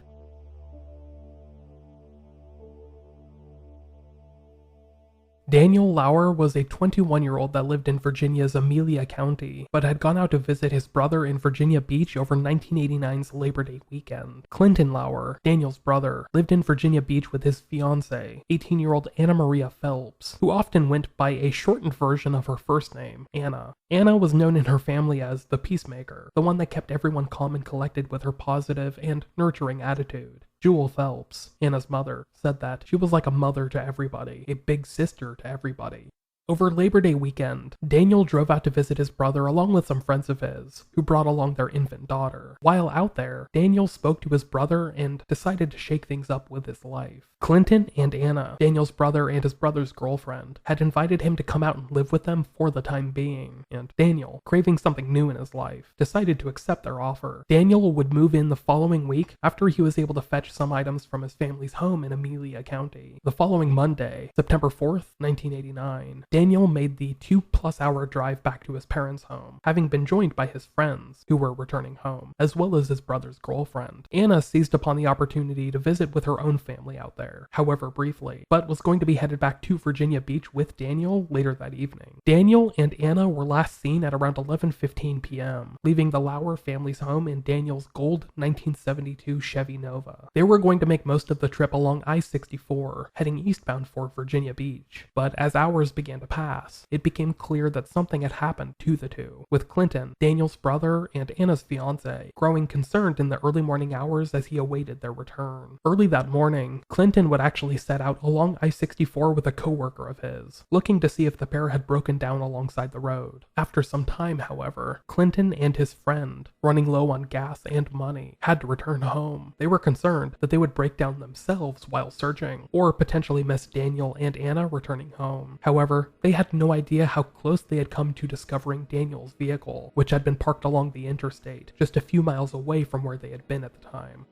Daniel Lauer was a 21-year-old that lived in Virginia's Amelia County, but had gone out to visit his brother in Virginia Beach over 1989's Labor Day weekend. Clinton Lauer, Daniel's brother, lived in Virginia Beach with his fiancée, 18-year-old Anna Maria Phelps, who often went by a shortened version of her first name, Anna. Anna was known in her family as the peacemaker, the one that kept everyone calm and collected with her positive and nurturing attitude. Jewel Phelps, Anna's mother, said that she was like a mother to everybody, a big sister to everybody. Over Labor Day weekend, Daniel drove out to visit his brother along with some friends of his, who brought along their infant daughter. While out there, Daniel spoke to his brother and decided to shake things up with his life. Clinton and Anna, Daniel's brother and his brother's girlfriend, had invited him to come out and live with them for the time being, and Daniel, craving something new in his life, decided to accept their offer. Daniel would move in the following week after he was able to fetch some items from his family's home in Amelia County. The following Monday, September 4th, 1989, Daniel made the 2+ hour drive back to his parents' home, having been joined by his friends, who were returning home, as well as his brother's girlfriend. Anna seized upon the opportunity to visit with her own family out there, however briefly, but was going to be headed back to Virginia Beach with Daniel later that evening. Daniel and Anna were last seen at around 11:15 p.m., leaving the Lauer family's home in Daniel's gold 1972 Chevy Nova. They were going to make most of the trip along I-64, heading eastbound for Virginia Beach, but as hours began to pass, it became clear that something had happened to the two, with Clinton, Daniel's brother and Anna's fiance, growing concerned in the early morning hours as he awaited their return. Early that morning, Clinton would actually set out along I-64 with a coworker of his, looking to see if the pair had broken down alongside the road. After some time, however, Clinton and his friend, running low on gas and money, had to return home. They were concerned that they would break down themselves while searching, or potentially miss Daniel and Anna returning home. However, they had no idea how close they had come to discovering Daniel's vehicle, which had been parked along the interstate, just a few miles away from where they had been at the time.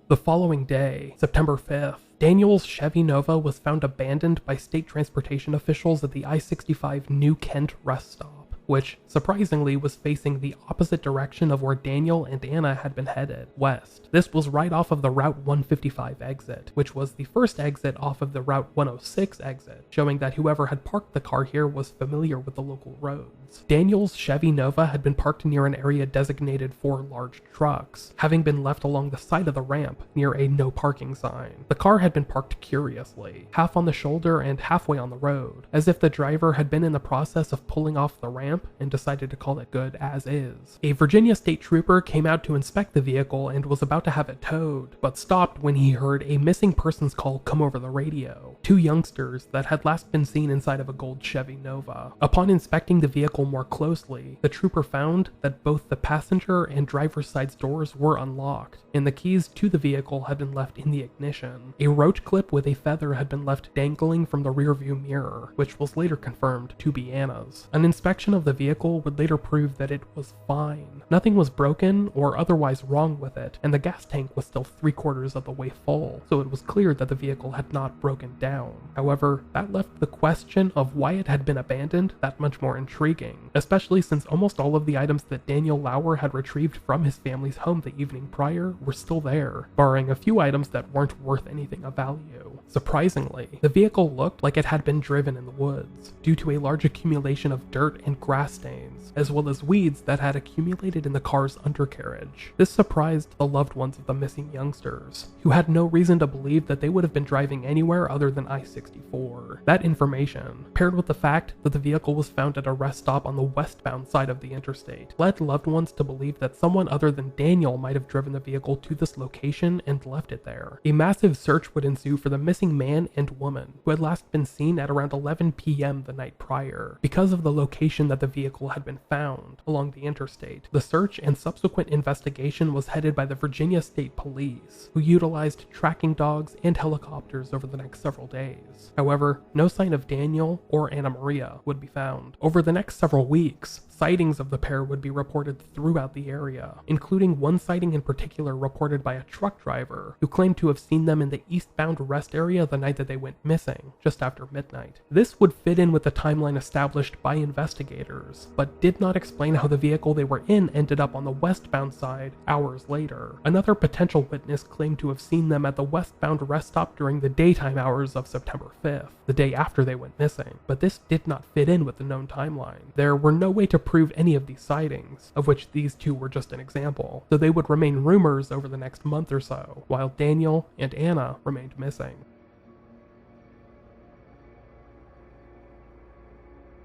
The following day, September 5th, Daniel's Chevy Nova was found abandoned by state transportation officials at the I-65 New Kent rest stop, which, surprisingly, was facing the opposite direction of where Daniel and Anna had been headed, west. This was right off of the Route 155 exit, which was the first exit off of the Route 106 exit, showing that whoever had parked the car here was familiar with the local roads. Daniel's Chevy Nova had been parked near an area designated for large trucks, having been left along the side of the ramp near a no parking sign. The car had been parked curiously, half on the shoulder and halfway on the road, as if the driver had been in the process of pulling off the ramp and decided to call it good as is. A Virginia state trooper came out to inspect the vehicle and was about to have it towed, but stopped when he heard a missing persons call come over the radio. Two youngsters that had last been seen inside of a gold Chevy Nova. Upon inspecting the vehicle more closely, the trooper found that both the passenger and driver's side doors were unlocked, and the keys to the vehicle had been left in the ignition. A roach clip with a feather had been left dangling from the rearview mirror, which was later confirmed to be Anna's. An inspection of the vehicle would later prove that it was fine. Nothing was broken or otherwise wrong with it, and the gas tank was still 3/4 of the way full, so it was clear that the vehicle had not broken down. However, that left the question of why it had been abandoned that much more intriguing, especially since almost all of the items that Daniel Lauer had retrieved from his family's home the evening prior were still there, barring a few items that weren't worth anything of value. Surprisingly, the vehicle looked like it had been driven in the woods, due to a large accumulation of dirt and grass stains, as well as weeds that had accumulated in the car's undercarriage. This surprised the loved ones of the missing youngsters, who had no reason to believe that they would have been driving anywhere other than I-64. That information, paired with the fact that the vehicle was found at a rest stop on the westbound side of the interstate, led loved ones to believe that someone other than Daniel might have driven the vehicle to this location and left it there. A massive search would ensue for the missing man and woman, who had last been seen at around 11 p.m. the night prior. Because of the location that the vehicle had been found along the interstate, the search and subsequent investigation was headed by the Virginia State Police, who utilized tracking dogs and helicopters over the next several days. However, no sign of Daniel or Anna Maria would be found. Over the next several weeks, sightings of the pair would be reported throughout the area, including one sighting in particular reported by a truck driver who claimed to have seen them in the eastbound rest area the night that they went missing, just after midnight. This would fit in with the timeline established by investigators, but did not explain how the vehicle they were in ended up on the westbound side hours later. Another potential witness claimed to have seen them at the westbound rest stop during the daytime hours of September 5th, the day after they went missing, but this did not fit in with the known timeline. There were no way to prove any of these sightings, of which these two were just an example, so they would remain rumors over the next month or so, while Daniel and Anna remained missing.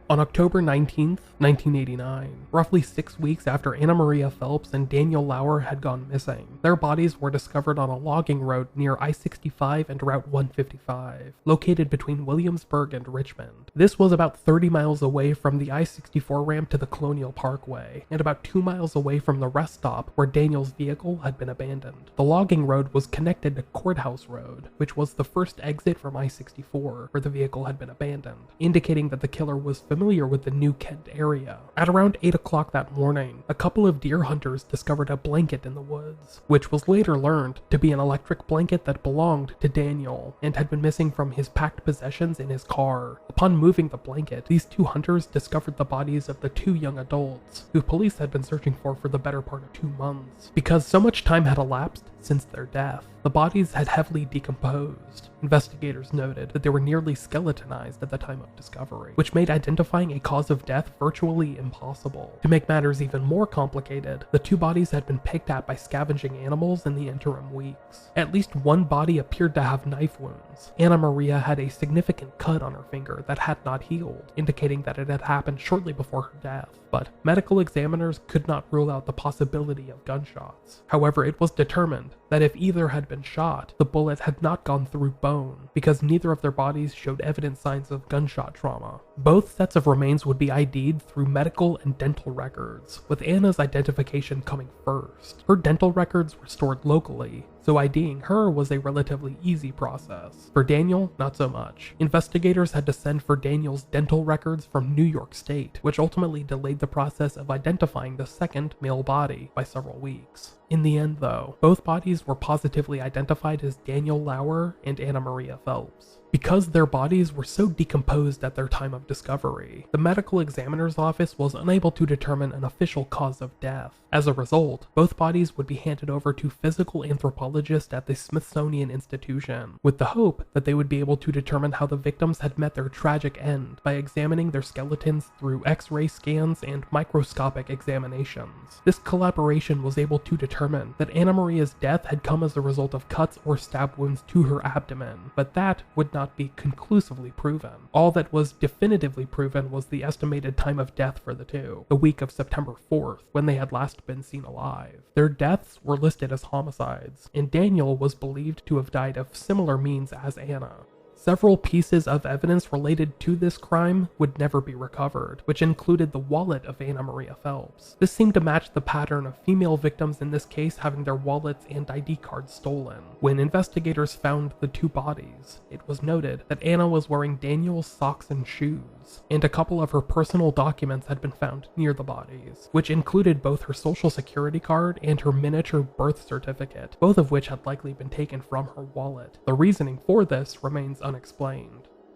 On October 19th, 1989, roughly 6 weeks after Anna Maria Phelps and Daniel Lauer had gone missing, their bodies were discovered on a logging road near I-65 and Route 155, located between Williamsburg and Richmond. This was about 30 miles away from the I-64 ramp to the Colonial Parkway, and about 2 miles away from the rest stop where Daniel's vehicle had been abandoned. The logging road was connected to Courthouse Road, which was the first exit from I-64 where the vehicle had been abandoned, indicating that the killer was familiar with the New Kent area. At around 8 o'clock that morning, a couple of deer hunters discovered a blanket in the woods, which was later learned to be an electric blanket that belonged to Daniel and had been missing from his packed possessions in his car. Upon moving the blanket, these two hunters discovered the bodies of the two young adults, who police had been searching for the better part of 2 months. Because so much time had elapsed since their death, the bodies had heavily decomposed. Investigators noted that they were nearly skeletonized at the time of discovery, which made identifying a cause of death virtually impossible. To make matters even more complicated, the two bodies had been picked at by scavenging animals in the interim weeks. At least one body appeared to have knife wounds. Anna Maria had a significant cut on her finger that had not healed, indicating that it had happened shortly before her death. But medical examiners could not rule out the possibility of gunshots. However, it was determined that if either had been shot, the bullet had not gone through bone, because neither of their bodies showed evident signs of gunshot trauma. Both sets of remains would be ID'd through medical and dental records, with Anna's identification coming first. Her dental records were stored locally, so IDing her was a relatively easy process. For Daniel, not so much. Investigators had to send for Daniel's dental records from New York State, which ultimately delayed the process of identifying the second male body by several weeks. In the end, though, both bodies were positively identified as Daniel Lauer and Anna Maria Phelps. Because their bodies were so decomposed at their time of discovery, the medical examiner's office was unable to determine an official cause of death. As a result, both bodies would be handed over to physical anthropologists at the Smithsonian Institution, with the hope that they would be able to determine how the victims had met their tragic end by examining their skeletons through X-ray scans and microscopic examinations. This collaboration was able to determine that Anna Maria's death had come as a result of cuts or stab wounds to her abdomen, but that would not be conclusively proven. All that was definitively proven was the estimated time of death for the two, the week of September 4th, when they had last been seen alive. Their deaths were listed as homicides, and Daniel was believed to have died of similar means as Anna. Several pieces of evidence related to this crime would never be recovered, which included the wallet of Anna Maria Phelps. This seemed to match the pattern of female victims in this case having their wallets and ID cards stolen. When investigators found the two bodies, it was noted that Anna was wearing Daniel's socks and shoes, and a couple of her personal documents had been found near the bodies, which included both her social security card and her miniature birth certificate, both of which had likely been taken from her wallet. The reasoning for this remains unexplained.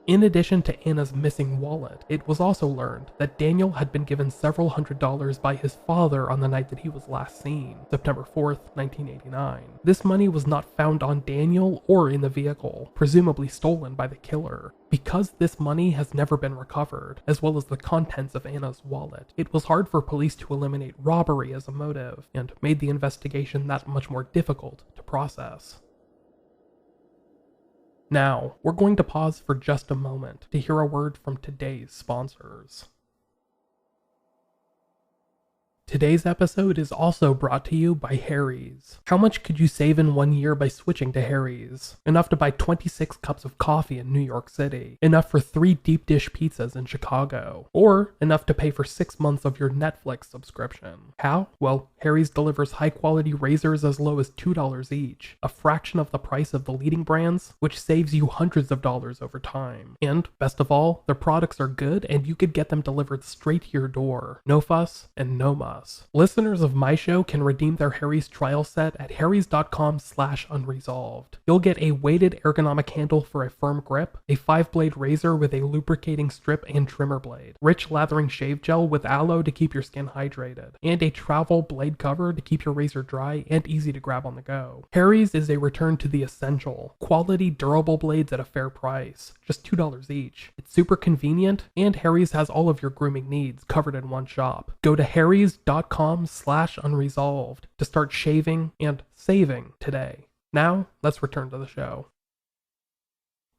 In addition to Anna's missing wallet, it was also learned that Daniel had been given several $100s by his father on the night that he was last seen, September 4th, 1989. This money was not found on Daniel or in the vehicle, presumably stolen by the killer. Because this money has never been recovered, as well as the contents of Anna's wallet, it was hard for police to eliminate robbery as a motive, and made the investigation that much more difficult to process. Now, we're going to pause for just a moment to hear a word from today's sponsors. Today's episode is also brought to you by Harry's. How much could you save in 1 year by switching to Harry's? Enough to buy 26 cups of coffee in New York City. Enough for 3 deep dish pizzas in Chicago. Or enough to pay for 6 months of your Netflix subscription. How? Well, Harry's delivers high quality razors as low as $2 each, a fraction of the price of the leading brands, which saves you hundreds of dollars over time. And, best of all, their products are good and you could get them delivered straight to your door. No fuss and no muss. Listeners of my show can redeem their Harry's trial set at harrys.com/unresolved. You'll get a weighted ergonomic handle for a firm grip, a 5-blade razor with a lubricating strip and trimmer blade, rich lathering shave gel with aloe to keep your skin hydrated, and a travel blade cover to keep your razor dry and easy to grab on the go. Harry's is a return to the essential, quality durable blades at a fair price, just $2 each. It's super convenient, and Harry's has all of your grooming needs covered in one shop. Go to harrys.com/unresolved to start shaving and saving today. Now, let's return to the show.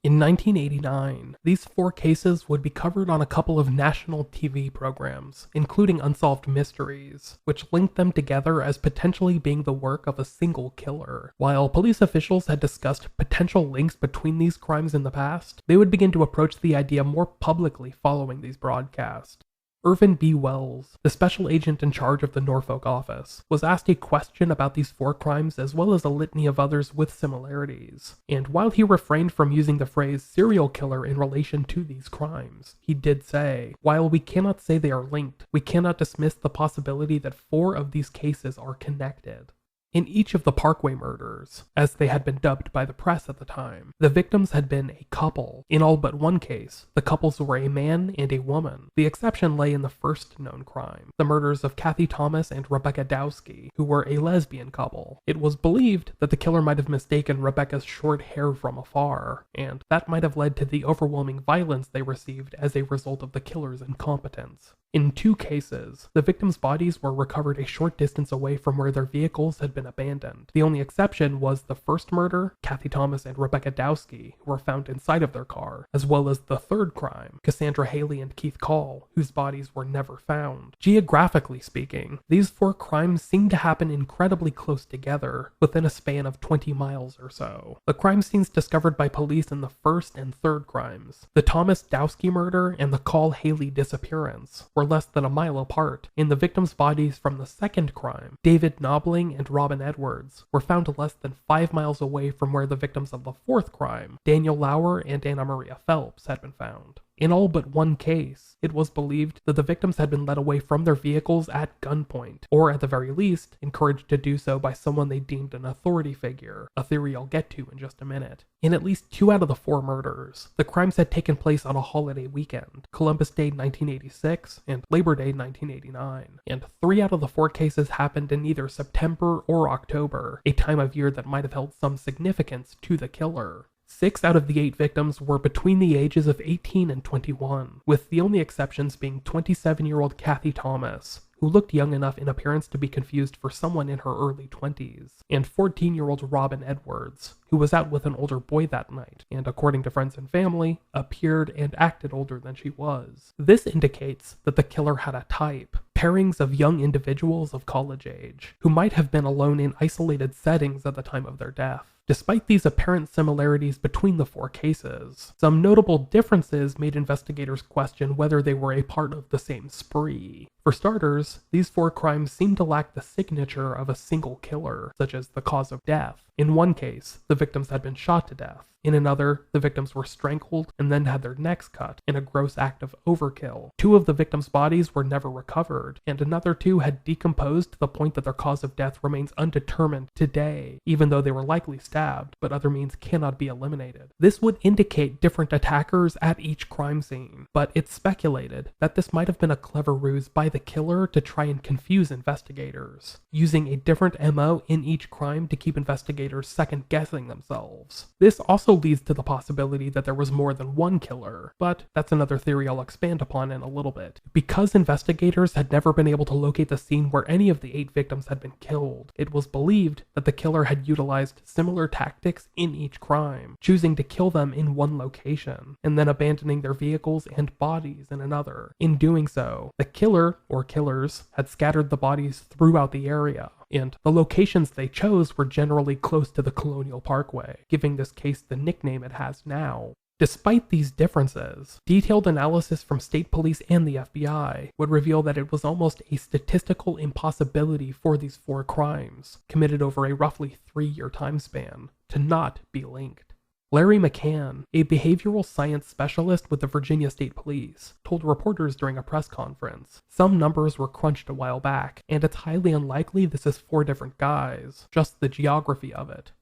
In 1989, these 4 cases would be covered on a couple of national TV programs, including Unsolved Mysteries, which linked them together as potentially being the work of a single killer. While police officials had discussed potential links between these crimes in the past, they would begin to approach the idea more publicly following these broadcasts. Irvin B. Wells, the special agent in charge of the Norfolk office, was asked a question about these 4 crimes as well as a litany of others with similarities. And while he refrained from using the phrase serial killer in relation to these crimes, he did say, "While we cannot say they are linked, we cannot dismiss the possibility that 4 of these cases are connected." In each of the Parkway murders, as they had been dubbed by the press at the time, the victims had been a couple. In all but one case, the couples were a man and a woman. The exception lay in the first known crime, the murders of Kathleen Thomas and Rebecca Dowsky, who were a lesbian couple. It was believed that the killer might have mistaken Rebecca's short hair from afar, and that might have led to the overwhelming violence they received as a result of the killer's incompetence. In 2 cases, the victims' bodies were recovered a short distance away from where their vehicles had been abandoned. The only exception was the first murder, Kathleen Thomas and Rebecca Dowsky, who were found inside of their car, as well as the third crime, Cassandra Haley and Keith Call, whose bodies were never found. Geographically speaking, these 4 crimes seem to happen incredibly close together, within a span of 20 miles or so. The crime scenes discovered by police in the first and third crimes, the Thomas Dowsky murder and the Call Haley disappearance, were less than a mile apart. In the victims' bodies from the second crime, David Knobling and Robin Edwards, were found less than 5 miles away from where the victims of the fourth crime, Daniel Lauer and Anna Maria Phelps, had been found. In all but one case, it was believed that the victims had been led away from their vehicles at gunpoint, or at the very least, encouraged to do so by someone they deemed an authority figure, a theory I'll get to in just a minute. In at least 2 out of the 4 murders, the crimes had taken place on a holiday weekend, Columbus Day 1986 and Labor Day 1989, and 3 out of the 4 cases happened in either September or October, a time of year that might have held some significance to the killer. 6 out of the 8 victims were between the ages of 18 and 21, with the only exceptions being 27-year-old Kathleen Thomas, who looked young enough in appearance to be confused for someone in her early 20s, and 14-year-old Robin Edwards, who was out with an older boy that night, and according to friends and family, appeared and acted older than she was. This indicates that the killer had a type, pairings of young individuals of college age, who might have been alone in isolated settings at the time of their death. Despite these apparent similarities between the 4 cases, some notable differences made investigators question whether they were a part of the same spree. For starters, these 4 crimes seem to lack the signature of a single killer, such as the cause of death. In one case, the victims had been shot to death. In another, the victims were strangled and then had their necks cut in a gross act of overkill. 2 of the victims' bodies were never recovered, and another 2 had decomposed to the point that their cause of death remains undetermined today, even though they were likely stabbed, but other means cannot be eliminated. This would indicate different attackers at each crime scene, but it's speculated that this might have been a clever ruse by the killer to try and confuse investigators, using a different MO in each crime to keep investigators second-guessing themselves. This also leads to the possibility that there was more than one killer, but that's another theory I'll expand upon in a little bit. Because investigators had never been able to locate the scene where any of the 8 victims had been killed, it was believed that the killer had utilized similar tactics in each crime, choosing to kill them in one location, and then abandoning their vehicles and bodies in another. In doing so, the killer, or killers, had scattered the bodies throughout the area, and the locations they chose were generally close to the Colonial Parkway, giving this case the nickname it has now. Despite these differences, detailed analysis from state police and the FBI would reveal that it was almost a statistical impossibility for these 4 crimes, committed over a roughly 3-year time span, to not be linked. Larry McCann, a behavioral science specialist with the Virginia State Police, told reporters during a press conference, "Some numbers were crunched a while back, and it's highly unlikely this is 4 different guys, just the geography of it."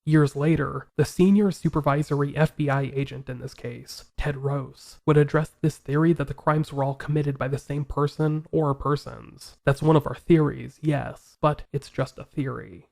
Years later, the senior supervisory FBI agent in this case, Ted Rose, would address this theory that the crimes were all committed by the same person or persons. That's one of our theories, yes, but it's just a theory.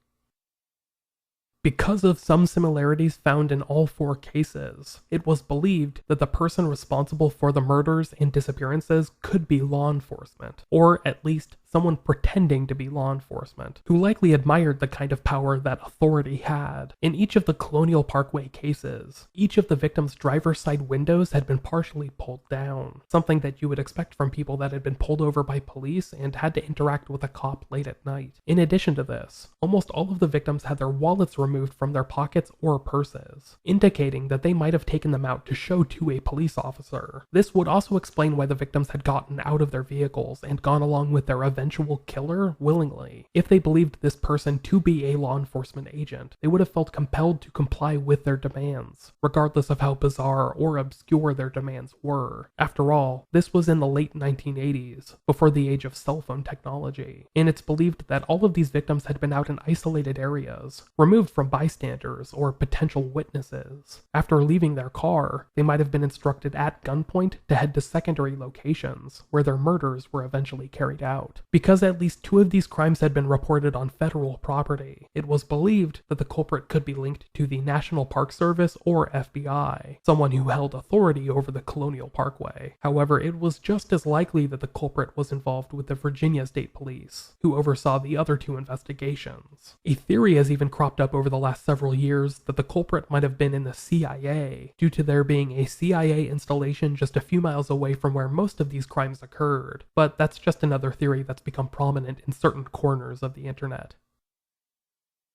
Because of some similarities found in all 4 cases, it was believed that the person responsible for the murders and disappearances could be law enforcement, or at least someone pretending to be law enforcement, who likely admired the kind of power that authority had. In each of the Colonial Parkway cases, each of the victims' driver's side windows had been partially pulled down, something that you would expect from people that had been pulled over by police and had to interact with a cop late at night. In addition to this, almost all of the victims had their wallets removed from their pockets or purses, indicating that they might have taken them out to show to a police officer. This would also explain why the victims had gotten out of their vehicles and gone along with their eventual killer willingly. If they believed this person to be a law enforcement agent, they would have felt compelled to comply with their demands, regardless of how bizarre or obscure their demands were. After all, this was in the late 1980s, before the age of cell phone technology, and it's believed that all of these victims had been out in isolated areas, removed from bystanders or potential witnesses. After leaving their car, they might have been instructed at gunpoint to head to secondary locations, where their murders were eventually carried out. Because at least 2 of these crimes had been reported on federal property, it was believed that the culprit could be linked to the National Park Service or FBI, someone who held authority over the Colonial Parkway. However, it was just as likely that the culprit was involved with the Virginia State Police, who oversaw the other 2 investigations. A theory has even cropped up over the last several years that the culprit might have been in the CIA, due to there being a CIA installation just a few miles away from where most of these crimes occurred, but that's just another theory that's become prominent in certain corners of the internet.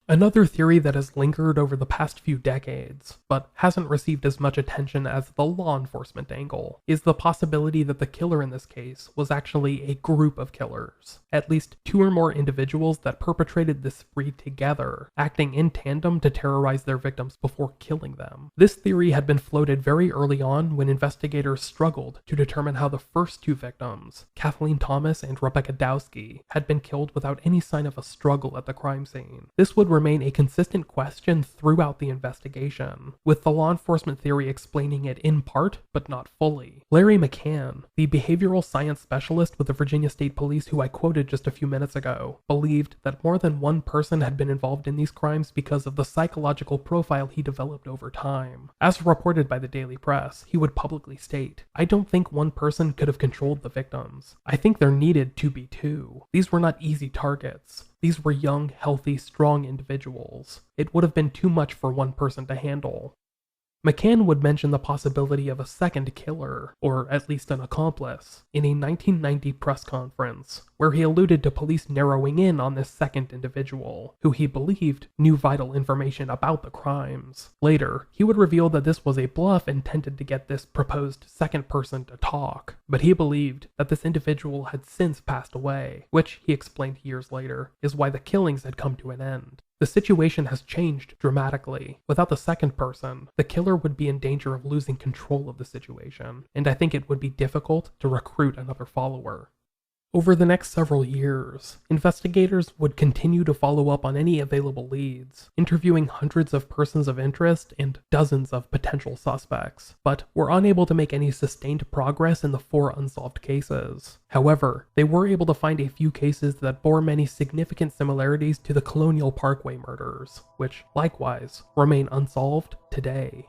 Another theory that has lingered over the past few decades, but hasn't received as much attention as the law enforcement angle, is the possibility that the killer in this case was actually a group of killers. At least 2 or more individuals that perpetrated this spree together, acting in tandem to terrorize their victims before killing them. This theory had been floated very early on when investigators struggled to determine how the first 2 victims, Kathleen Thomas and Rebecca Dowsky, had been killed without any sign of a struggle at the crime scene. This would remain a consistent question throughout the investigation, with the law enforcement theory explaining it in part, but not fully. Larry McCann, the behavioral science specialist with the Virginia State Police who I quoted just a few minutes ago, believed that more than one person had been involved in these crimes because of the psychological profile he developed over time. As reported by the Daily Press, he would publicly state, "I don't think one person could have controlled the victims. I think there needed to be 2. These were not easy targets. These were young, healthy, strong individuals. It would have been too much for one person to handle." McCann would mention the possibility of a second killer, or at least an accomplice, in a 1990 press conference, where he alluded to police narrowing in on this second individual, who he believed knew vital information about the crimes. Later, he would reveal that this was a bluff intended to get this proposed second person to talk, but he believed that this individual had since passed away, which, he explained years later, is why the killings had come to an end. The situation has changed dramatically. Without the second person, the killer would be in danger of losing control of the situation, and I think it would be difficult to recruit another follower. Over the next several years, investigators would continue to follow up on any available leads, interviewing hundreds of persons of interest and dozens of potential suspects, but were unable to make any sustained progress in the 4 unsolved cases. However, they were able to find a few cases that bore many significant similarities to the Colonial Parkway murders, which, likewise, remain unsolved today.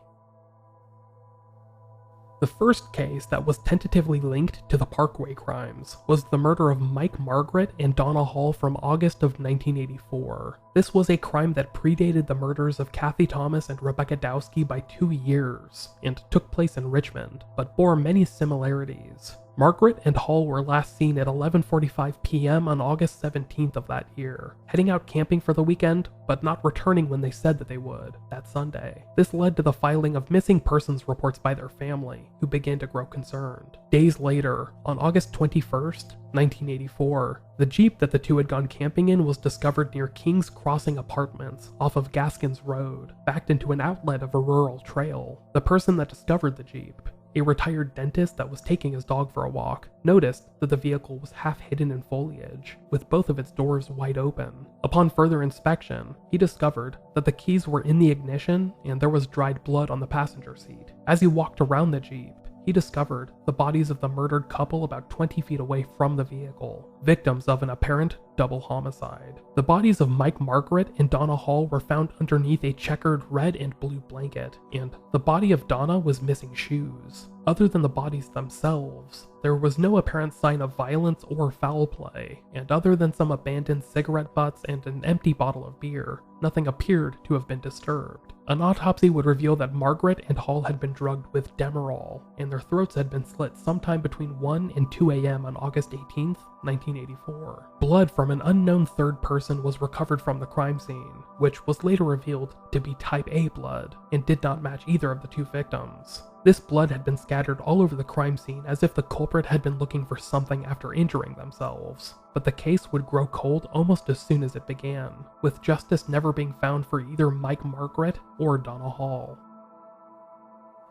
The first case that was tentatively linked to the Parkway crimes was the murder of Mike Margaret and Donna Hall from August of 1984. This was a crime that predated the murders of Kathy Thomas and Rebecca Dowsky by 2 years, and took place in Richmond, but bore many similarities. Margaret and Hall were last seen at 11:45 p.m. on August 17th of that year, heading out camping for the weekend, but not returning when they said that they would, that Sunday. This led to the filing of missing persons reports by their family, who began to grow concerned. Days later, on August 21st, 1984, the Jeep that the 2 had gone camping in was discovered near King's Crossing Apartments off of Gaskins Road, backed into an outlet of a rural trail. The person that discovered the Jeep, a retired dentist that was taking his dog for a walk, noticed that the vehicle was half hidden in foliage, with both of its doors wide open. Upon further inspection, he discovered that the keys were in the ignition and there was dried blood on the passenger seat. As he walked around the Jeep, he discovered the bodies of the murdered couple about 20 feet away from the vehicle, victims of an apparent double homicide. The bodies of Mike Margaret and Donna Hall were found underneath a checkered red and blue blanket, and the body of Donna was missing shoes. Other than the bodies themselves, there was no apparent sign of violence or foul play, and other than some abandoned cigarette butts and an empty bottle of beer, nothing appeared to have been disturbed. An autopsy would reveal that Margaret and Hall had been drugged with Demerol, and their throats had been slit sometime between 1 and 2 a.m. on August 18, 1984. Blood from an unknown third person was recovered from the crime scene, which was later revealed to be type A blood, and did not match either of the two victims. This blood had been scattered all over the crime scene as if the culprit had been looking for something after injuring themselves. But the case would grow cold almost as soon as it began, with justice never being found for either Mike Margaret or Donna Hall.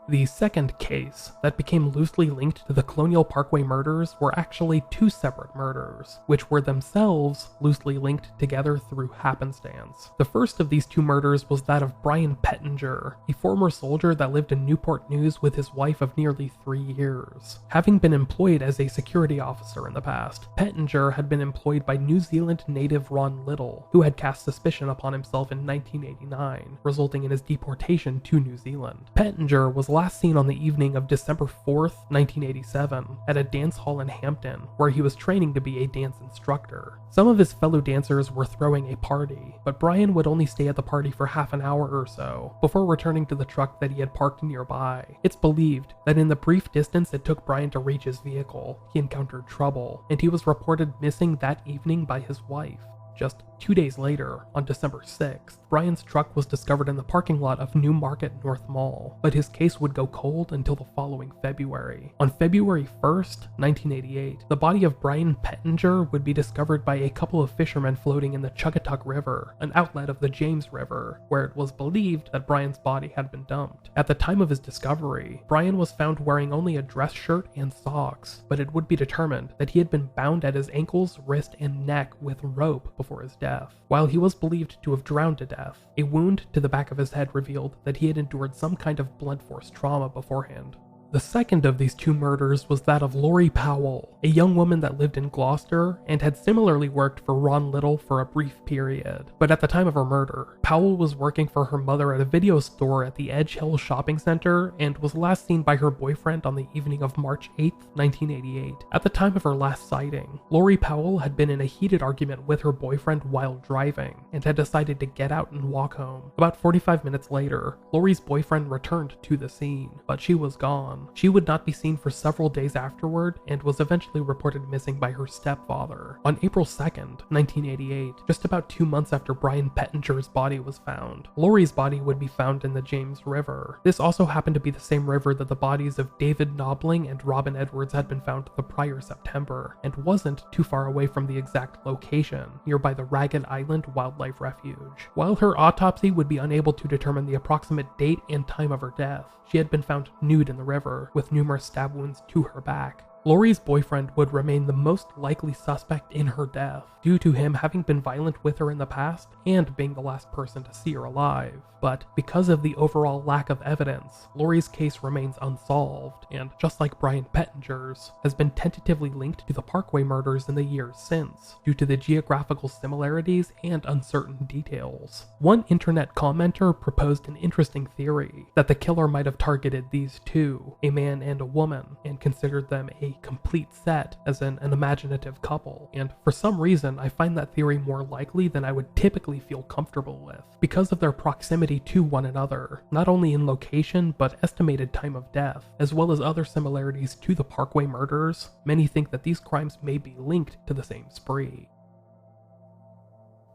The second case that became loosely linked to the Colonial Parkway murders were actually two separate murders, which were themselves loosely linked together through happenstance. The first of these two murders was that of Brian Pettinger, a former soldier that lived in Newport News with his wife of nearly 3 years. Having been employed as a security officer in the past, Pettinger had been employed by New Zealand native Ron Little, who had cast suspicion upon himself in 1989, resulting in his deportation to New Zealand. Pettinger was last seen on the evening of December 4th, 1987, at a dance hall in Hampton, where he was training to be a dance instructor. Some of his fellow dancers were throwing a party, but Brian would only stay at the party for half an hour or so, before returning to the truck that he had parked nearby. It's believed that in the brief distance it took Brian to reach his vehicle, he encountered trouble, and he was reported missing that evening by his wife. Just 2 days later, on December 6th, Brian's truck was discovered in the parking lot of Newmarket North Mall, but his case would go cold until the following February. On February 1st, 1988, the body of Brian Pettinger would be discovered by a couple of fishermen floating in the Chugatuck River, an outlet of the James River, where it was believed that Brian's body had been dumped. At the time of his discovery, Brian was found wearing only a dress shirt and socks, but it would be determined that he had been bound at his ankles, wrist, and neck with rope before his death. While he was believed to have drowned to death, a wound to the back of his head revealed that he had endured some kind of blunt force trauma beforehand. The second of these two murders was that of Lori Powell, a young woman that lived in Gloucester and had similarly worked for Ron Little for a brief period. But at the time of her murder, Powell was working for her mother at a video store at the Edge Hill Shopping Center and was last seen by her boyfriend on the evening of March 8, 1988. At the time of her last sighting, Lori Powell had been in a heated argument with her boyfriend while driving and had decided to get out and walk home. About 45 minutes later, Lori's boyfriend returned to the scene, but she was gone. She would not be seen for several days afterward and was eventually reported missing by her stepfather. On April 2nd, 1988, just about 2 months after Brian Pettinger's body was found, Lori's body would be found in the James River. This also happened to be the same river that the bodies of David Knobling and Robin Edwards had been found the prior September, and wasn't too far away from the exact location, nearby the Ragged Island Wildlife Refuge. While her autopsy would be unable to determine the approximate date and time of her death, she had been found nude in the river, with numerous stab wounds to her back. Lori's boyfriend would remain the most likely suspect in her death, due to him having been violent with her in the past and being the last person to see her alive. But because of the overall lack of evidence, Lori's case remains unsolved, and just like Brian Pettinger's, has been tentatively linked to the Parkway murders in the years since, due to the geographical similarities and uncertain details. One internet commenter proposed an interesting theory, that the killer might have targeted these two, a man and a woman, and considered them a complete set, as in an imaginative couple, and for some reason I find that theory more likely than I would typically feel comfortable with, because of their proximity to one another, not only in location but estimated time of death, as well as other similarities to the Parkway murders. Many think that these crimes may be linked to the same spree.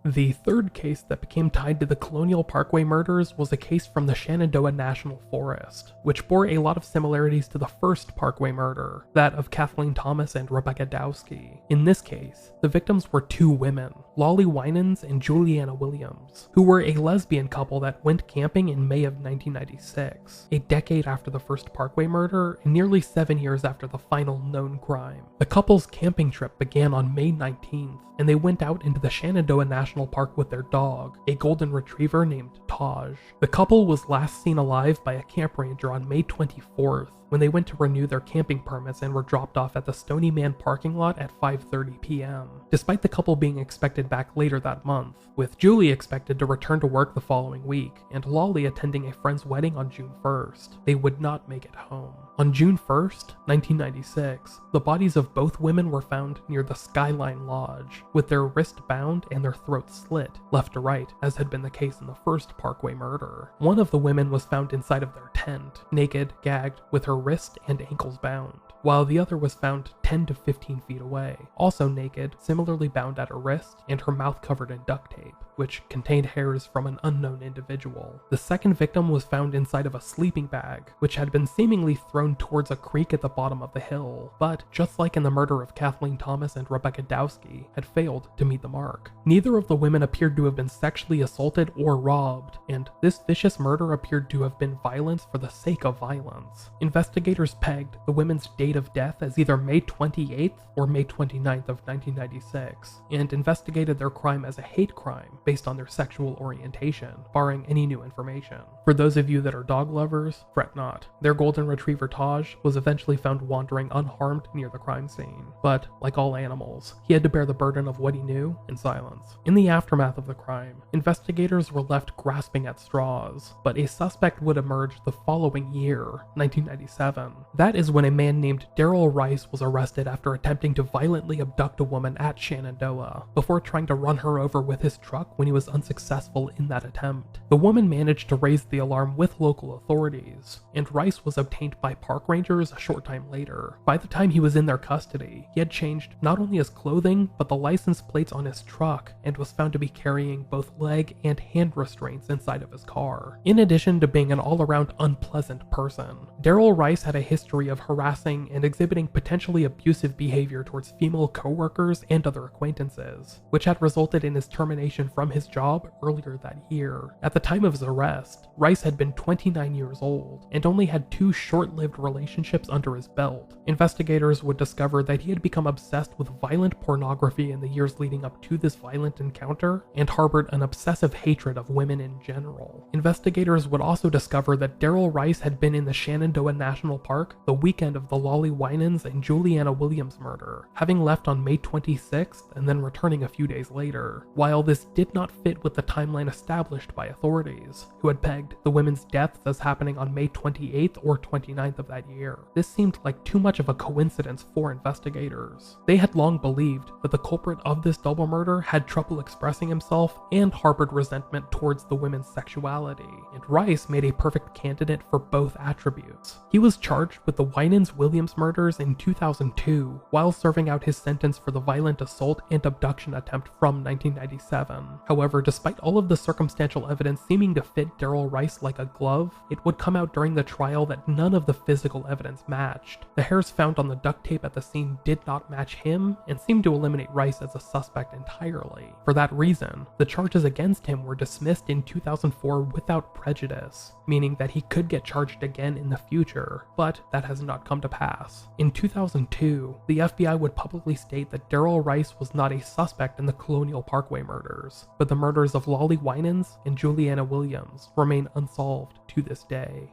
The third case that became tied to the Colonial Parkway murders was a case from the Shenandoah National Forest, which bore a lot of similarities to the first Parkway murder, that of Kathleen Thomas and Rebecca Dowsky. In this case, the victims were two women, Lolly Winans and Juliana Williams, who were a lesbian couple that went camping in May of 1996, a decade after the first Parkway murder and nearly 7 years after the final known crime. The couple's camping trip began on May 19th, and they went out into the Shenandoah National national park with their dog, a golden retriever named Taj. The couple was last seen alive by a camp ranger on May 24th, when they went to renew their camping permits and were dropped off at the Stony Man parking lot at 5:30 p.m. Despite the couple being expected back later that month, with Julie expected to return to work the following week, and Lolly attending a friend's wedding on June 1st, they would not make it home. On June 1st, 1996, the bodies of both women were found near the Skyline Lodge, with their wrists bound and their throats slit, left to right, as had been the case in the first Parkway murder. One of the women was found inside of their tent, naked, gagged, with her wrists and ankles bound, while the other was found 10 to 15 feet away, also naked, similarly bound at her wrist, and her mouth covered in duct tape, which contained hairs from an unknown individual. The second victim was found inside of a sleeping bag, which had been seemingly thrown towards a creek at the bottom of the hill, but, just like in the murder of Kathleen Thomas and Rebecca Dowsky, had failed to meet the mark. Neither of the women appeared to have been sexually assaulted or robbed, and this vicious murder appeared to have been violence for the sake of violence. Investigators pegged the women's date of death as either May 28th or May 29th of 1996, and investigated their crime as a hate crime based on their sexual orientation, barring any new information. For those of you that are dog lovers, fret not. Their golden retriever Taj was eventually found wandering unharmed near the crime scene, but like all animals, he had to bear the burden of what he knew in silence. In the aftermath of the crime, investigators were left grasping at straws, but a suspect would emerge the following year, 1997. That is when a man named Daryl Rice was arrested after attempting to violently abduct a woman at Shenandoah, before trying to run her over with his truck when he was unsuccessful in that attempt. The woman managed to raise the alarm with local authorities, and Rice was obtained by park rangers a short time later. By the time he was in their custody, he had changed not only his clothing, but the license plates on his truck, and was found to be carrying both leg and hand restraints inside of his car. In addition to being an all-around unpleasant person, Daryl Rice had a history of harassing and exhibiting potentially abusive behavior towards female co-workers and other acquaintances, which had resulted in his termination from his job earlier that year. At the time of his arrest, Rice had been 29 years old and only had 2 short-lived relationships under his belt. Investigators would discover that he had become obsessed with violent pornography in the years leading up to this violent encounter and harbored an obsessive hatred of women in general. Investigators would also discover that Daryl Rice had been in the Shenandoah National Park the weekend of the Lolly Winans and Juliana Williams murder, having left on May 26th and then returning a few days later. While this did not fit with the timeline established by authorities, who had pegged the women's deaths as happening on May 28th or 29th of that year, this seemed like too much of a coincidence for investigators. They had long believed that the culprit of this double murder had trouble expressing himself and harbored resentment towards the women's sexuality, and Rice made a perfect candidate for both attributes. He was charged with the Winans-Williams murders in 2002 while serving out his sentence for the violent assault and abduction attempt from 1997. However, despite all of the circumstantial evidence seeming to fit Daryl Rice like a glove, it would come out during the trial that none of the physical evidence matched. The hairs found on the duct tape at the scene did not match him and seemed to eliminate Rice as a suspect entirely. For that reason, the charges against him were dismissed in 2004 without prejudice, meaning that he could get charged again in the future, but that has not come to pass. In 2002, the FBI would publicly state that Daryl Rice was not a suspect in the Colonial Parkway murders, but the murders of Lolly Winans and Juliana Williams remain unsolved to this day.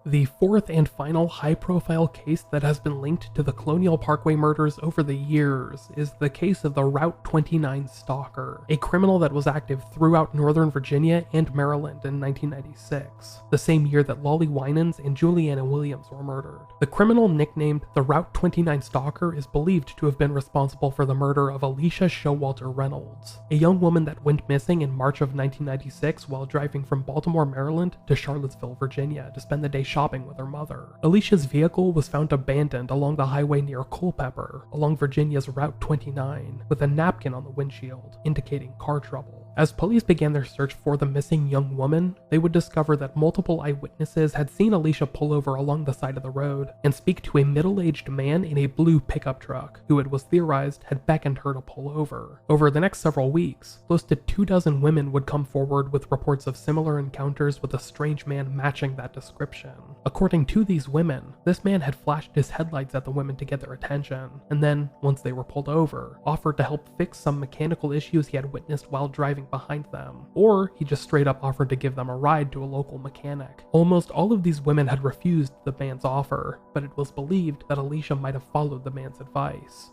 The fourth and final high-profile case that has been linked to the Colonial Parkway murders over the years is the case of the Route 29 Stalker, a criminal that was active throughout Northern Virginia and Maryland in 1996, the same year that Lolly Winans and Juliana Williams were murdered. The criminal nicknamed the Route 29 Stalker is believed to have been responsible for the murder of Alicia Showalter Reynolds, a young woman that went missing in March of 1996 while driving from Baltimore, Maryland to Charlottesville, Virginia to spend the day shopping with her mother. Alicia's vehicle was found abandoned along the highway near Culpeper, along Virginia's Route 29, with a napkin on the windshield, indicating car trouble. As police began their search for the missing young woman, they would discover that multiple eyewitnesses had seen Alicia pull over along the side of the road and speak to a middle-aged man in a blue pickup truck, who it was theorized had beckoned her to pull over. Over the next several weeks, close to 24 women would come forward with reports of similar encounters with a strange man matching that description. According to these women, this man had flashed his headlights at the women to get their attention, and then, once they were pulled over, offered to help fix some mechanical issues he had witnessed while driving behind them, or he just straight up offered to give them a ride to a local mechanic. Almost all of these women had refused the man's offer, but it was believed that Alicia might have followed the man's advice.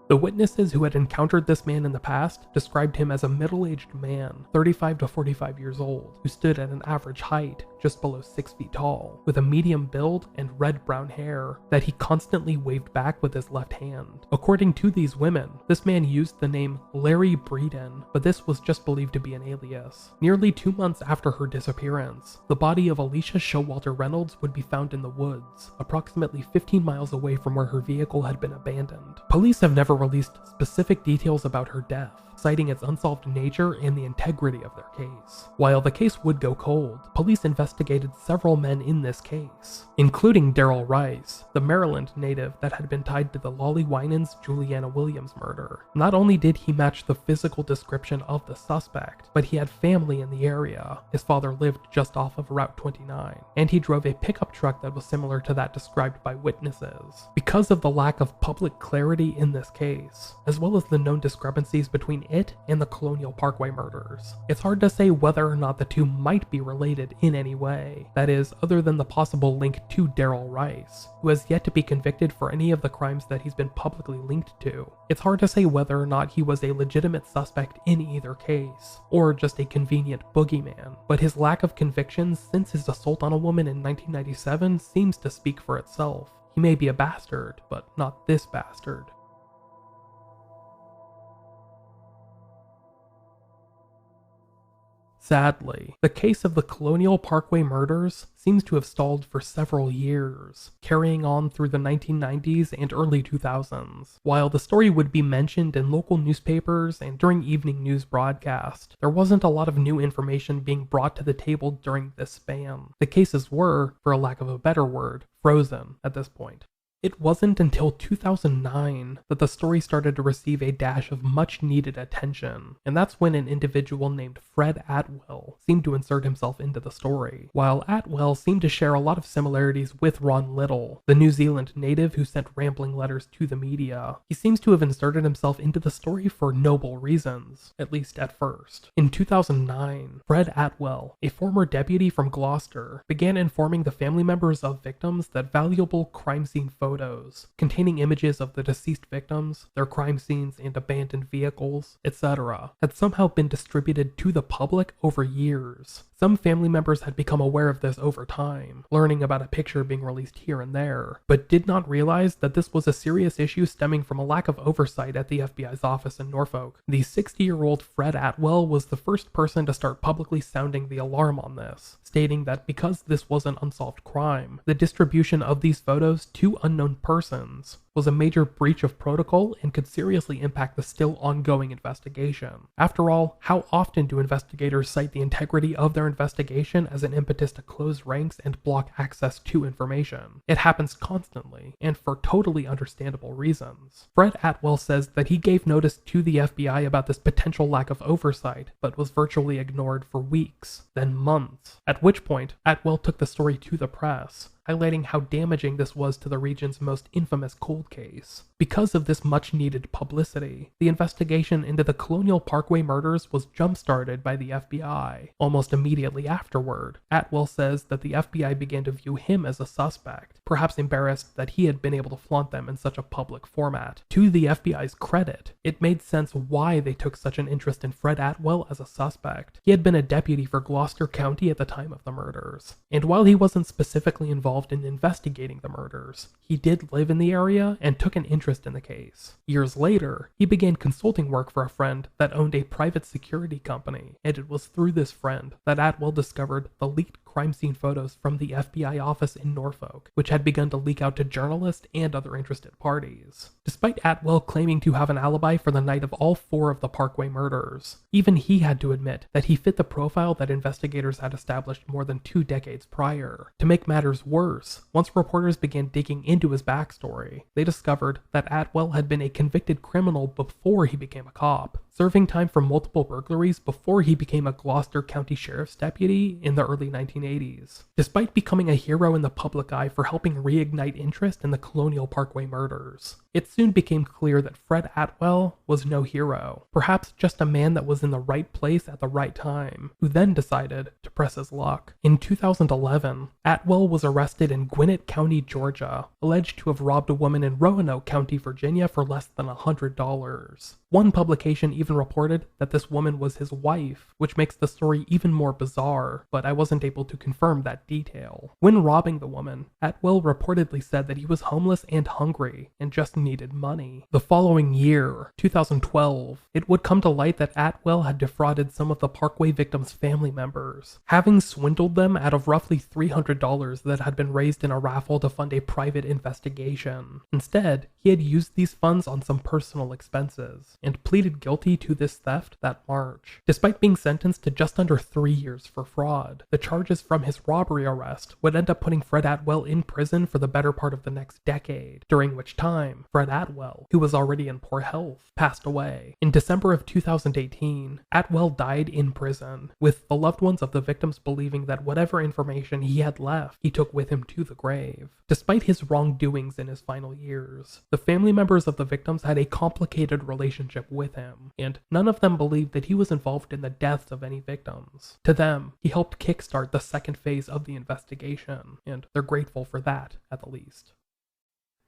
The witnesses who had encountered this man in the past described him as a middle-aged man, 35 to 45 years old, who stood at an average height, just below 6 feet tall, with a medium build and red-brown hair that he constantly waved back with his left hand. According to these women, this man used the name Larry Breeden, but this was just believed to be an alias. Nearly 2 months after her disappearance, the body of Alicia Showalter Reynolds would be found in the woods, approximately 15 miles away from where her vehicle had been abandoned. Police have never released specific details about her death, citing its unsolved nature and the integrity of their case. While the case would go cold, police investigated several men in this case, including Daryl Rice, the Maryland native that had been tied to the Lolly Winans Juliana Williams murder. Not only did he match the physical description of the suspect, but he had family in the area. His father lived just off of Route 29, and he drove a pickup truck that was similar to that described by witnesses. Because of the lack of public clarity in this case, as well as the known discrepancies between it and the Colonial Parkway murders, it's hard to say whether or not the two might be related in any way. That is, other than the possible link to Daryl Rice, who has yet to be convicted for any of the crimes that he's been publicly linked to. It's hard to say whether or not he was a legitimate suspect in either case, or just a convenient boogeyman, but his lack of convictions since his assault on a woman in 1997 seems to speak for itself. He may be a bastard, but not this bastard. Sadly, the case of the Colonial Parkway murders seems to have stalled for several years, carrying on through the 1990s and early 2000s. While the story would be mentioned in local newspapers and during evening news broadcast, there wasn't a lot of new information being brought to the table during this span. The cases were, for a lack of a better word, frozen at this point. It wasn't until 2009 that the story started to receive a dash of much-needed attention, and that's when an individual named Fred Atwell seemed to insert himself into the story. While Atwell seemed to share a lot of similarities with Ron Little, the New Zealand native who sent rambling letters to the media, he seems to have inserted himself into the story for noble reasons, at least at first. In 2009, Fred Atwell, a former deputy from Gloucester, began informing the family members of victims that valuable crime scene photos containing images of the deceased victims, their crime scenes and abandoned vehicles, etc., had somehow been distributed to the public over years. Some family members had become aware of this over time, learning about a picture being released here and there, but did not realize that this was a serious issue stemming from a lack of oversight at the FBI's office in Norfolk. The 60-year-old Fred Atwell was the first person to start publicly sounding the alarm on this, stating that because this was an unsolved crime, the distribution of these photos to unknown persons was a major breach of protocol and could seriously impact the still ongoing investigation. After all, how often do investigators cite the integrity of their investigation as an impetus to close ranks and block access to information? It happens constantly, and for totally understandable reasons. Fred Atwell says that he gave notice to the FBI about this potential lack of oversight, but was virtually ignored for weeks, then months, at which point Atwell took the story to the press, highlighting how damaging this was to the region's most infamous cold case. Because of this much-needed publicity, the investigation into the Colonial Parkway murders was jump-started by the FBI. Almost immediately afterward, Atwell says that the FBI began to view him as a suspect, perhaps embarrassed that he had been able to flaunt them in such a public format. To the FBI's credit, it made sense why they took such an interest in Fred Atwell as a suspect. He had been a deputy for Gloucester County at the time of the murders, and while he wasn't specifically involved involved in investigating the murders. He did live in the area and took an interest in the case. Years later, he began consulting work for a friend that owned a private security company, and it was through this friend that Atwell discovered the leaked crime scene photos from the FBI office in Norfolk, which had begun to leak out to journalists and other interested parties. Despite Atwell claiming to have an alibi for the night of all 4 of the Parkway murders, even he had to admit that he fit the profile that investigators had established more than 2 decades prior. To make matters worse, once reporters began digging into his backstory, they discovered that Atwell had been a convicted criminal before he became a cop, serving time for multiple burglaries before he became a Gloucester County Sheriff's deputy in the early 1980s. Despite becoming a hero in the public eye for helping reignite interest in the Colonial Parkway murders, it soon became clear that Fred Atwell was no hero, perhaps just a man that was in the right place at the right time, who then decided to press his luck. In 2011, Atwell was arrested in Gwinnett County, Georgia, alleged to have robbed a woman in Roanoke County, Virginia for less than $100. One publication even reported that this woman was his wife, which makes the story even more bizarre, but I wasn't able to confirm that detail. When robbing the woman, Atwell reportedly said that he was homeless and hungry and just needed money. The following year, 2012, it would come to light that Atwell had defrauded some of the Parkway victims' family members, having swindled them out of roughly $300 that had been raised in a raffle to fund a private investigation. Instead, he had used these funds on some personal expenses, and pleaded guilty to this theft that March. Despite being sentenced to just under 3 years for fraud, the charges from his robbery arrest would end up putting Fred Atwell in prison for the better part of the next decade, during which time Fred Atwell, who was already in poor health, passed away. In December of 2018, Atwell died in prison, with the loved ones of the victims believing that whatever information he had left, he took with him to the grave. Despite his wrongdoings in his final years, the family members of the victims had a complicated relationship with him, and none of them believed that he was involved in the deaths of any victims. To them, he helped kickstart the second phase of the investigation, and they're grateful for that, at the least.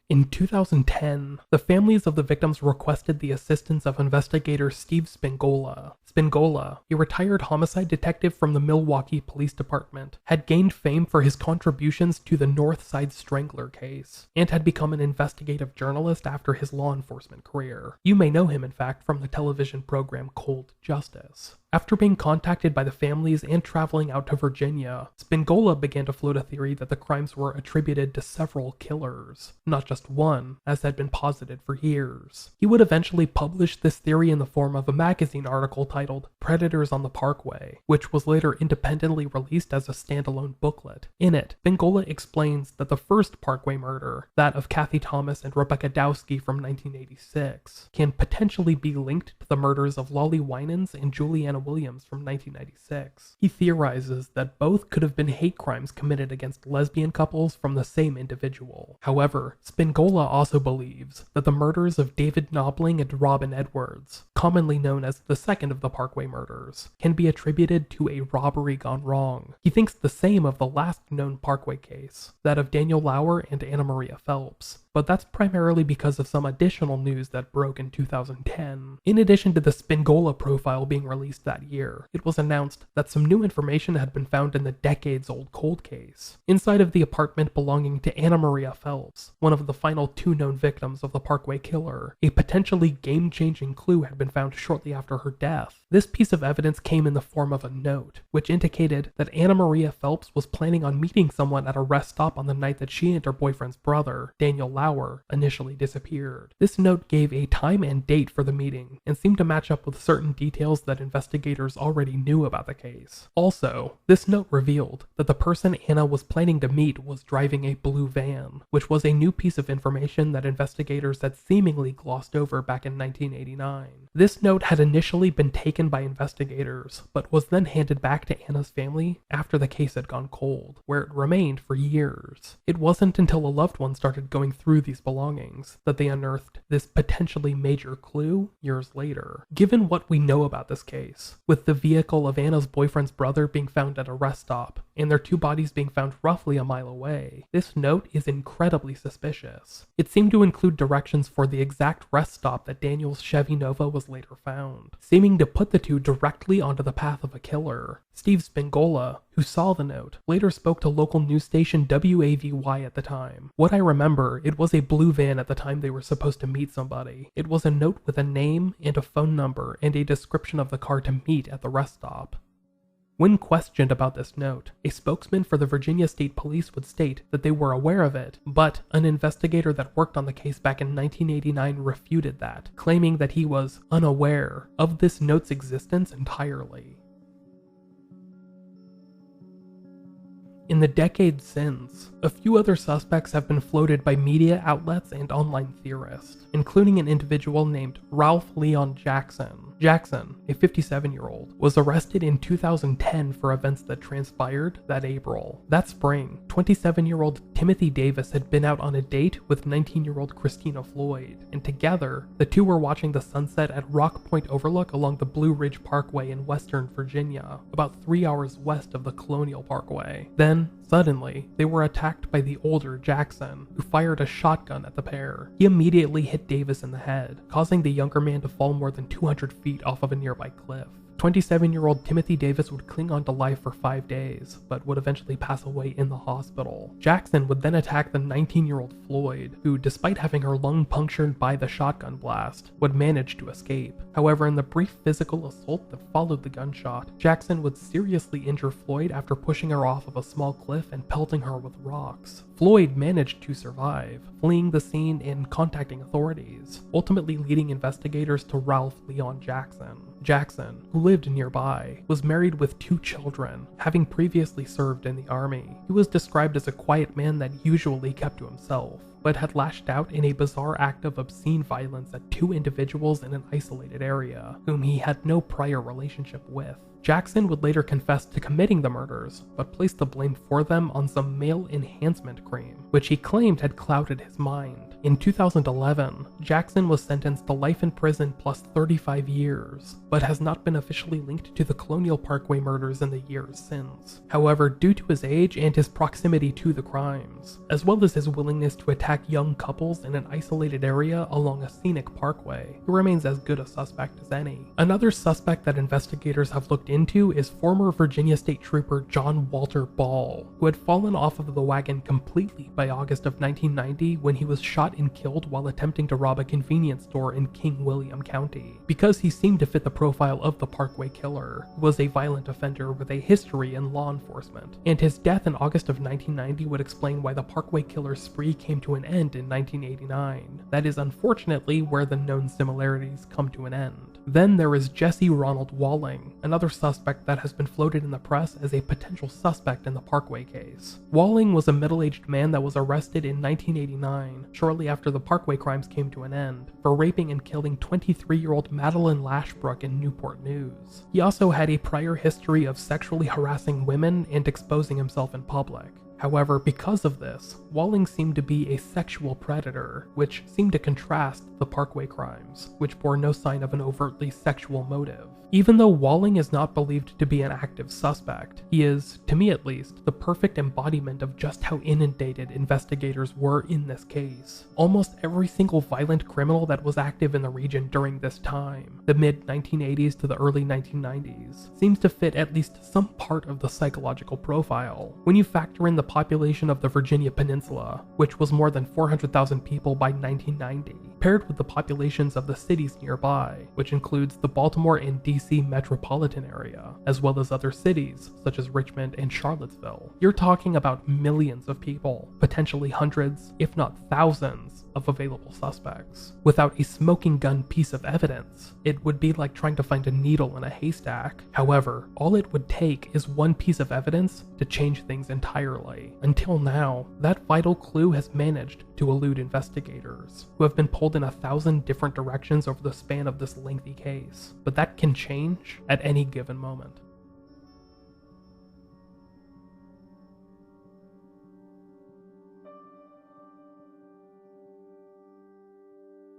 In 2010, the families of the victims requested the assistance of investigator Steve Spingola. Spingola, a retired homicide detective from the Milwaukee Police Department, had gained fame for his contributions to the North Side Strangler case, and had become an investigative journalist after his law enforcement career. You may know him, in fact, from the television program Cold Justice. After being contacted by the families and traveling out to Virginia, Spingola began to float a theory that the crimes were attributed to several killers, not just one, as had been posited for years. He would eventually publish this theory in the form of a magazine article titled Predators on the Parkway, which was later independently released as a standalone booklet. In it, Spingola explains that the first Parkway murder, that of Kathy Thomas and Rebecca Dowsky from 1986, can potentially be linked to the murders of Lolly Winans and Juliana Williams from 1996. He theorizes that both could have been hate crimes committed against lesbian couples from the same individual. However, Spingola also believes that the murders of David Knobling and Robin Edwards, commonly known as the second of the Parkway murders, can be attributed to a robbery gone wrong. He thinks the same of the last known Parkway case, that of Daniel Lauer and Anna Maria Phelps, but that's primarily because of some additional news that broke in 2010. In addition to the Spingola profile being released that year, it was announced that some new information had been found in the decades-old cold case. Inside of the apartment belonging to Anna Maria Phelps, one of the final 2 known victims of the Parkway killer, a potentially game-changing clue had been found shortly after her death. This piece of evidence came in the form of a note, which indicated that Anna Maria Phelps was planning on meeting someone at a rest stop on the night that she and her boyfriend's brother, Daniel Lauer, initially disappeared. This note gave a time and date for the meeting, and seemed to match up with certain details that investigators already knew about the case. Also, this note revealed that the person Anna was planning to meet was driving a blue van, which was a new piece of information that investigators had seemingly glossed over back in 1989. This note had initially been taken by investigators, but was then handed back to Anna's family after the case had gone cold, where it remained for years. It wasn't until a loved one started going through these belongings that they unearthed this potentially major clue years later. Given what we know about this case, with the vehicle of Anna's boyfriend's brother being found at a rest stop, and their 2 bodies being found roughly a mile away. This note is incredibly suspicious. It seemed to include directions for the exact rest stop that Daniel's Chevy Nova was later found, seeming to put the 2 directly onto the path of a killer. Steve Spingola, who saw the note, later spoke to local news station WAVY at the time. "What I remember, it was a blue van at the time they were supposed to meet somebody. It was a note with a name and a phone number and a description of the car to meet at the rest stop." When questioned about this note, a spokesman for the Virginia State Police would state that they were aware of it, but an investigator that worked on the case back in 1989 refuted that, claiming that he was unaware of this note's existence entirely. In the decades since, a few other suspects have been floated by media outlets and online theorists, including an individual named Ralph Leon Jackson. Jackson, a 57-year-old, was arrested in 2010 for events that transpired that April. That spring, 27-year-old Timothy Davis had been out on a date with 19-year-old Christina Floyd, and together, the 2 were watching the sunset at Rock Point Overlook along the Blue Ridge Parkway in western Virginia, about 3 hours west of the Colonial Parkway. Then, suddenly, they were attacked by the older Jackson, who fired a shotgun at the pair. He immediately hit Davis in the head, causing the younger man to fall more than 200 feet off of a nearby cliff. 27-year-old Timothy Davis would cling on to life for 5 days, but would eventually pass away in the hospital. Jackson would then attack the 19-year-old Floyd, who, despite having her lung punctured by the shotgun blast, would manage to escape. However, in the brief physical assault that followed the gunshot, Jackson would seriously injure Floyd after pushing her off of a small cliff and pelting her with rocks. Floyd managed to survive, fleeing the scene and contacting authorities, ultimately leading investigators to Ralph Leon Jackson. Jackson, who lived nearby, was married with 2 children, having previously served in the army. He was described as a quiet man that usually kept to himself, but had lashed out in a bizarre act of obscene violence at 2 individuals in an isolated area, whom he had no prior relationship with. Jackson would later confess to committing the murders, but placed the blame for them on some male enhancement cream, which he claimed had clouded his mind. In 2011, Jackson was sentenced to life in prison plus 35 years, but has not been officially linked to the Colonial Parkway murders in the years since. However, due to his age and his proximity to the crimes, as well as his willingness to attack young couples in an isolated area along a scenic parkway, he remains as good a suspect as any. Another suspect that investigators have looked into is former Virginia State Trooper John Walter Ball, who had fallen off of the wagon completely by August of 1990 when he was shot and killed while attempting to rob a convenience store in King William County. Because he seemed to fit the profile of the Parkway Killer, he was a violent offender with a history in law enforcement, and his death in August of 1990 would explain why the Parkway Killer's spree came to an end in 1989. That is unfortunately where the known similarities come to an end. Then there is Jessie Ronald Walling, another suspect that has been floated in the press as a potential suspect in the Parkway case. Walling was a middle-aged man that was arrested in 1989, shortly after the Parkway crimes came to an end, for raping and killing 23-year-old Madeline Lashbrook in Newport News. He also had a prior history of sexually harassing women and exposing himself in public. However, because of this, Walling seemed to be a sexual predator, which seemed to contrast the Parkway crimes, which bore no sign of an overtly sexual motive. Even though Walling is not believed to be an active suspect, he is, to me at least, the perfect embodiment of just how inundated investigators were in this case. Almost every single violent criminal that was active in the region during this time, the mid-1980s to the early 1990s, seems to fit at least some part of the psychological profile. When you factor in the population of the Virginia Peninsula, which was more than 400,000 people by 1990, paired with the populations of the cities nearby, which includes the Baltimore and DC metropolitan area, as well as other cities such as Richmond and Charlottesville, you're talking about millions of people, potentially hundreds, if not thousands, of available suspects. Without a smoking gun piece of evidence, it would be like trying to find a needle in a haystack. However, all it would take is one piece of evidence to change things entirely. Until now, that vital clue has managed to elude investigators, who have been pulled in 1,000 different directions over the span of this lengthy case, but that can change at any given moment.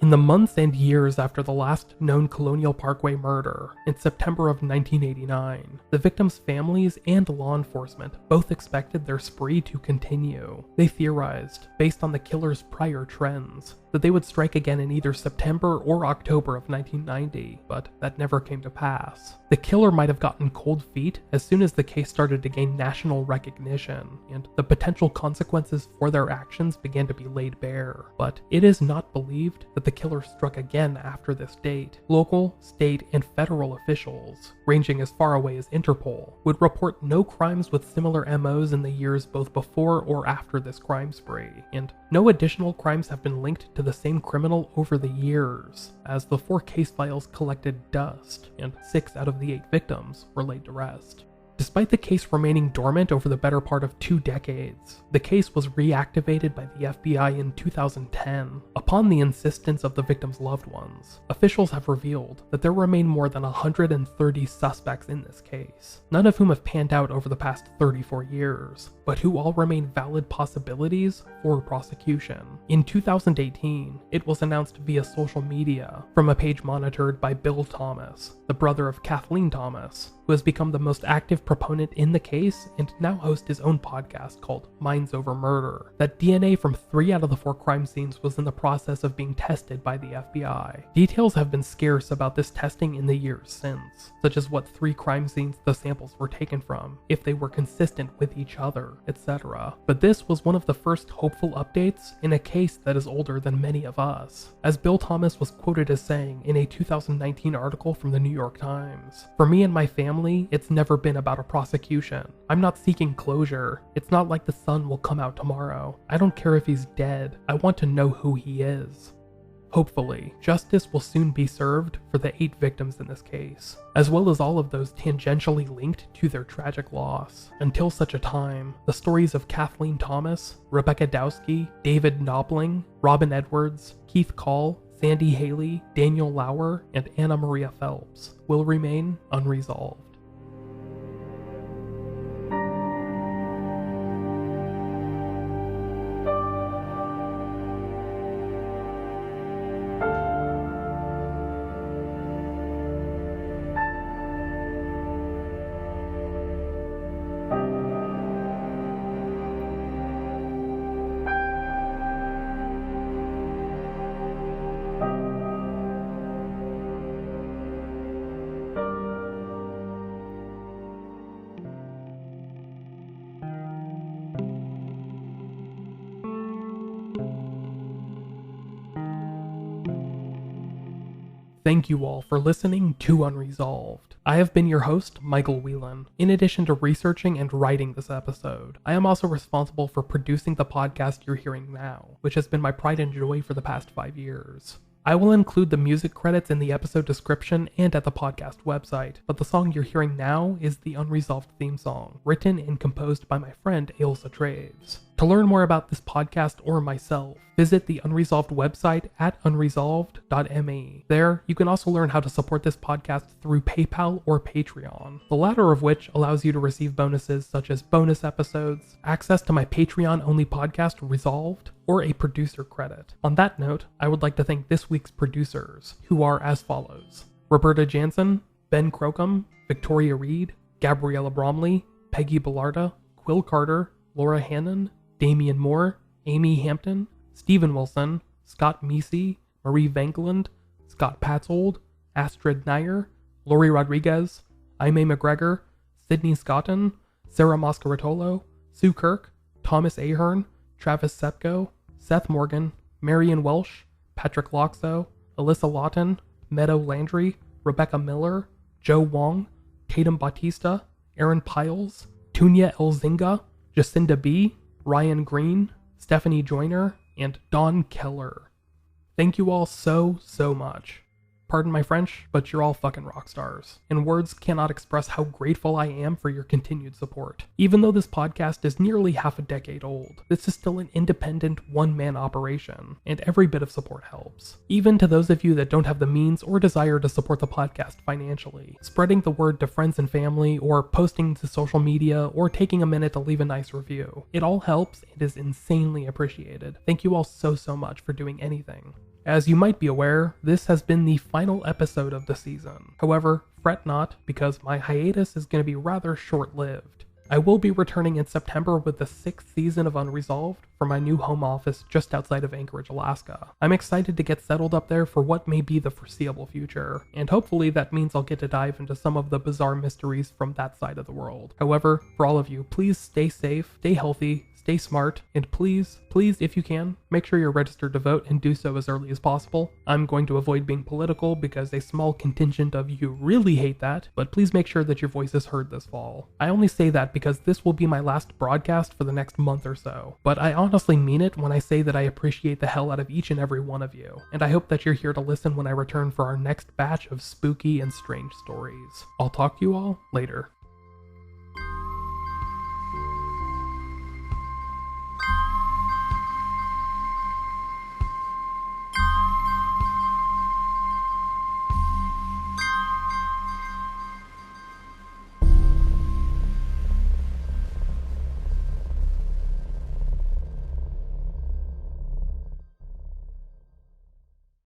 In the months and years after the last known Colonial Parkway murder, in September of 1989, the victims' families and law enforcement both expected their spree to continue. They theorized, based on the killer's prior trends, that they would strike again in either September or October of 1990, but that never came to pass. The killer might have gotten cold feet as soon as the case started to gain national recognition, and the potential consequences for their actions began to be laid bare. But it is not believed that the killer struck again after this date. Local, state, and federal officials, ranging as far away as Interpol, would report no crimes with similar MOs in the years both before or after this crime spree, and no additional crimes have been linked to the same criminal over the years, as the 4 case files collected dust, and 6 out of the 8 victims were laid to rest. Despite the case remaining dormant over the better part of 2 decades, the case was reactivated by the FBI in 2010 upon the insistence of the victims' loved ones. Officials have revealed that there remain more than 130 suspects in this case, none of whom have panned out over the past 34 years, but who all remain valid possibilities for prosecution. In 2018, it was announced via social media from a page monitored by Bill Thomas, the brother of Kathleen Thomas, who has become the most active proponent in the case and now hosts his own podcast called Minds Over Murder, that DNA from 3 out of the 4 crime scenes was in the process of being tested by the FBI. Details have been scarce about this testing in the years since, such as what 3 crime scenes the samples were taken from, if they were consistent with each other, etc. But this was one of the first hopeful updates in a case that is older than many of us, as Bill Thomas was quoted as saying in a 2019 article from the New York Times, "For me and my family, it's never been about a prosecution. I'm not seeking closure. It's not like the sun will come out tomorrow. I don't care if he's dead. I want to know who he is." Hopefully, justice will soon be served for the 8 victims in this case, as well as all of those tangentially linked to their tragic loss. Until such a time, the stories of Kathleen Thomas, Rebecca Dowsky, David Knobling, Robin Edwards, Keith Call, Sandy Haley, Daniel Lauer, and Anna Maria Phelps will remain unresolved. Thank you all for listening to Unresolved. I have been your host, Micheal Whelan. In addition to researching and writing this episode, I am also responsible for producing the podcast you're hearing now, which has been my pride and joy for the past 5 years. I will include the music credits in the episode description and at the podcast website, but the song you're hearing now is the Unresolved theme song, written and composed by my friend Ailsa Traves. To learn more about this podcast or myself, visit the Unresolved website at unresolved.me. There, you can also learn how to support this podcast through PayPal or Patreon, the latter of which allows you to receive bonuses such as bonus episodes, access to my Patreon-only podcast Resolved, or a producer credit. On that note, I would like to thank this week's producers, who are as follows: Roberta Jansen, Ben Crocombe, Victoria Reed, Gabriella Bromley, Peggy Bellarda, Quill Carter, Laura Hannon, Damian Moore, Amy Hampton, Stephen Wilson, Scott Meesey, Marie Vangland, Scott Patzold, Astrid Nair, Lori Rodriguez, Aimee McGregor, Sydney Scotton, Sarah Moscaratolo, Sue Kirk, Thomas Ahern, Travis Sepko, Seth Morgan, Marion Welsh, Patrick Loxo, Alyssa Lawton, Meadow Landry, Rebecca Miller, Joe Wong, Tatum Batista, Aaron Piles, Tunya Elzinga, Jacinda B., Ryan Green, Stephanie Joyner, and Dawn Keller. Thank you all so much. Pardon my French, but you're all fucking rock stars, and words cannot express how grateful I am for your continued support. Even though this podcast is nearly half a decade old, this is still an independent, one-man operation, and every bit of support helps. Even to those of you that don't have the means or desire to support the podcast financially, spreading the word to friends and family, or posting to social media, or taking a minute to leave a nice review. It all helps and is insanely appreciated. Thank you all so much for doing anything. As you might be aware, this has been the final episode of the season. However, fret not, because my hiatus is going to be rather short-lived. I will be returning in September with the 6th season of Unresolved from my new home office just outside of Anchorage, Alaska. I'm excited to get settled up there for what may be the foreseeable future, and hopefully that means I'll get to dive into some of the bizarre mysteries from that side of the world. However, for all of you, please stay safe, stay healthy, stay smart, and please, if you can, make sure you're registered to vote and do so as early as possible. I'm going to avoid being political because a small contingent of you really hate that, but please make sure that your voice is heard this fall. I only say that because this will be my last broadcast for the next month or so, but I honestly mean it when I say that I appreciate the hell out of each and every one of you, and I hope that you're here to listen when I return for our next batch of spooky and strange stories. I'll talk to you all later.